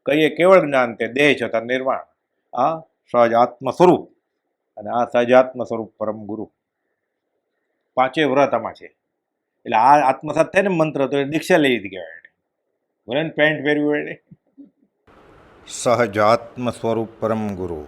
કહીએ કેવળ જ્ઞાન તે દેહ છતાં નિર્વાણ. આ સહજ આત્મ સ્વરૂપ, અને આ સહજ આત્મ સ્વરૂપ પરમ ગુરુ. 5 વ્રત આમાં છે. એટલે આ આત્મસાત થાય ને મંત્ર તો એ દીક્ષા લઈ જ કહેવાય. એને ભલે પેન્ટ પહેર્યું હોય. સહજ આત્મ સ્વરૂપ પરમ ગુરુ.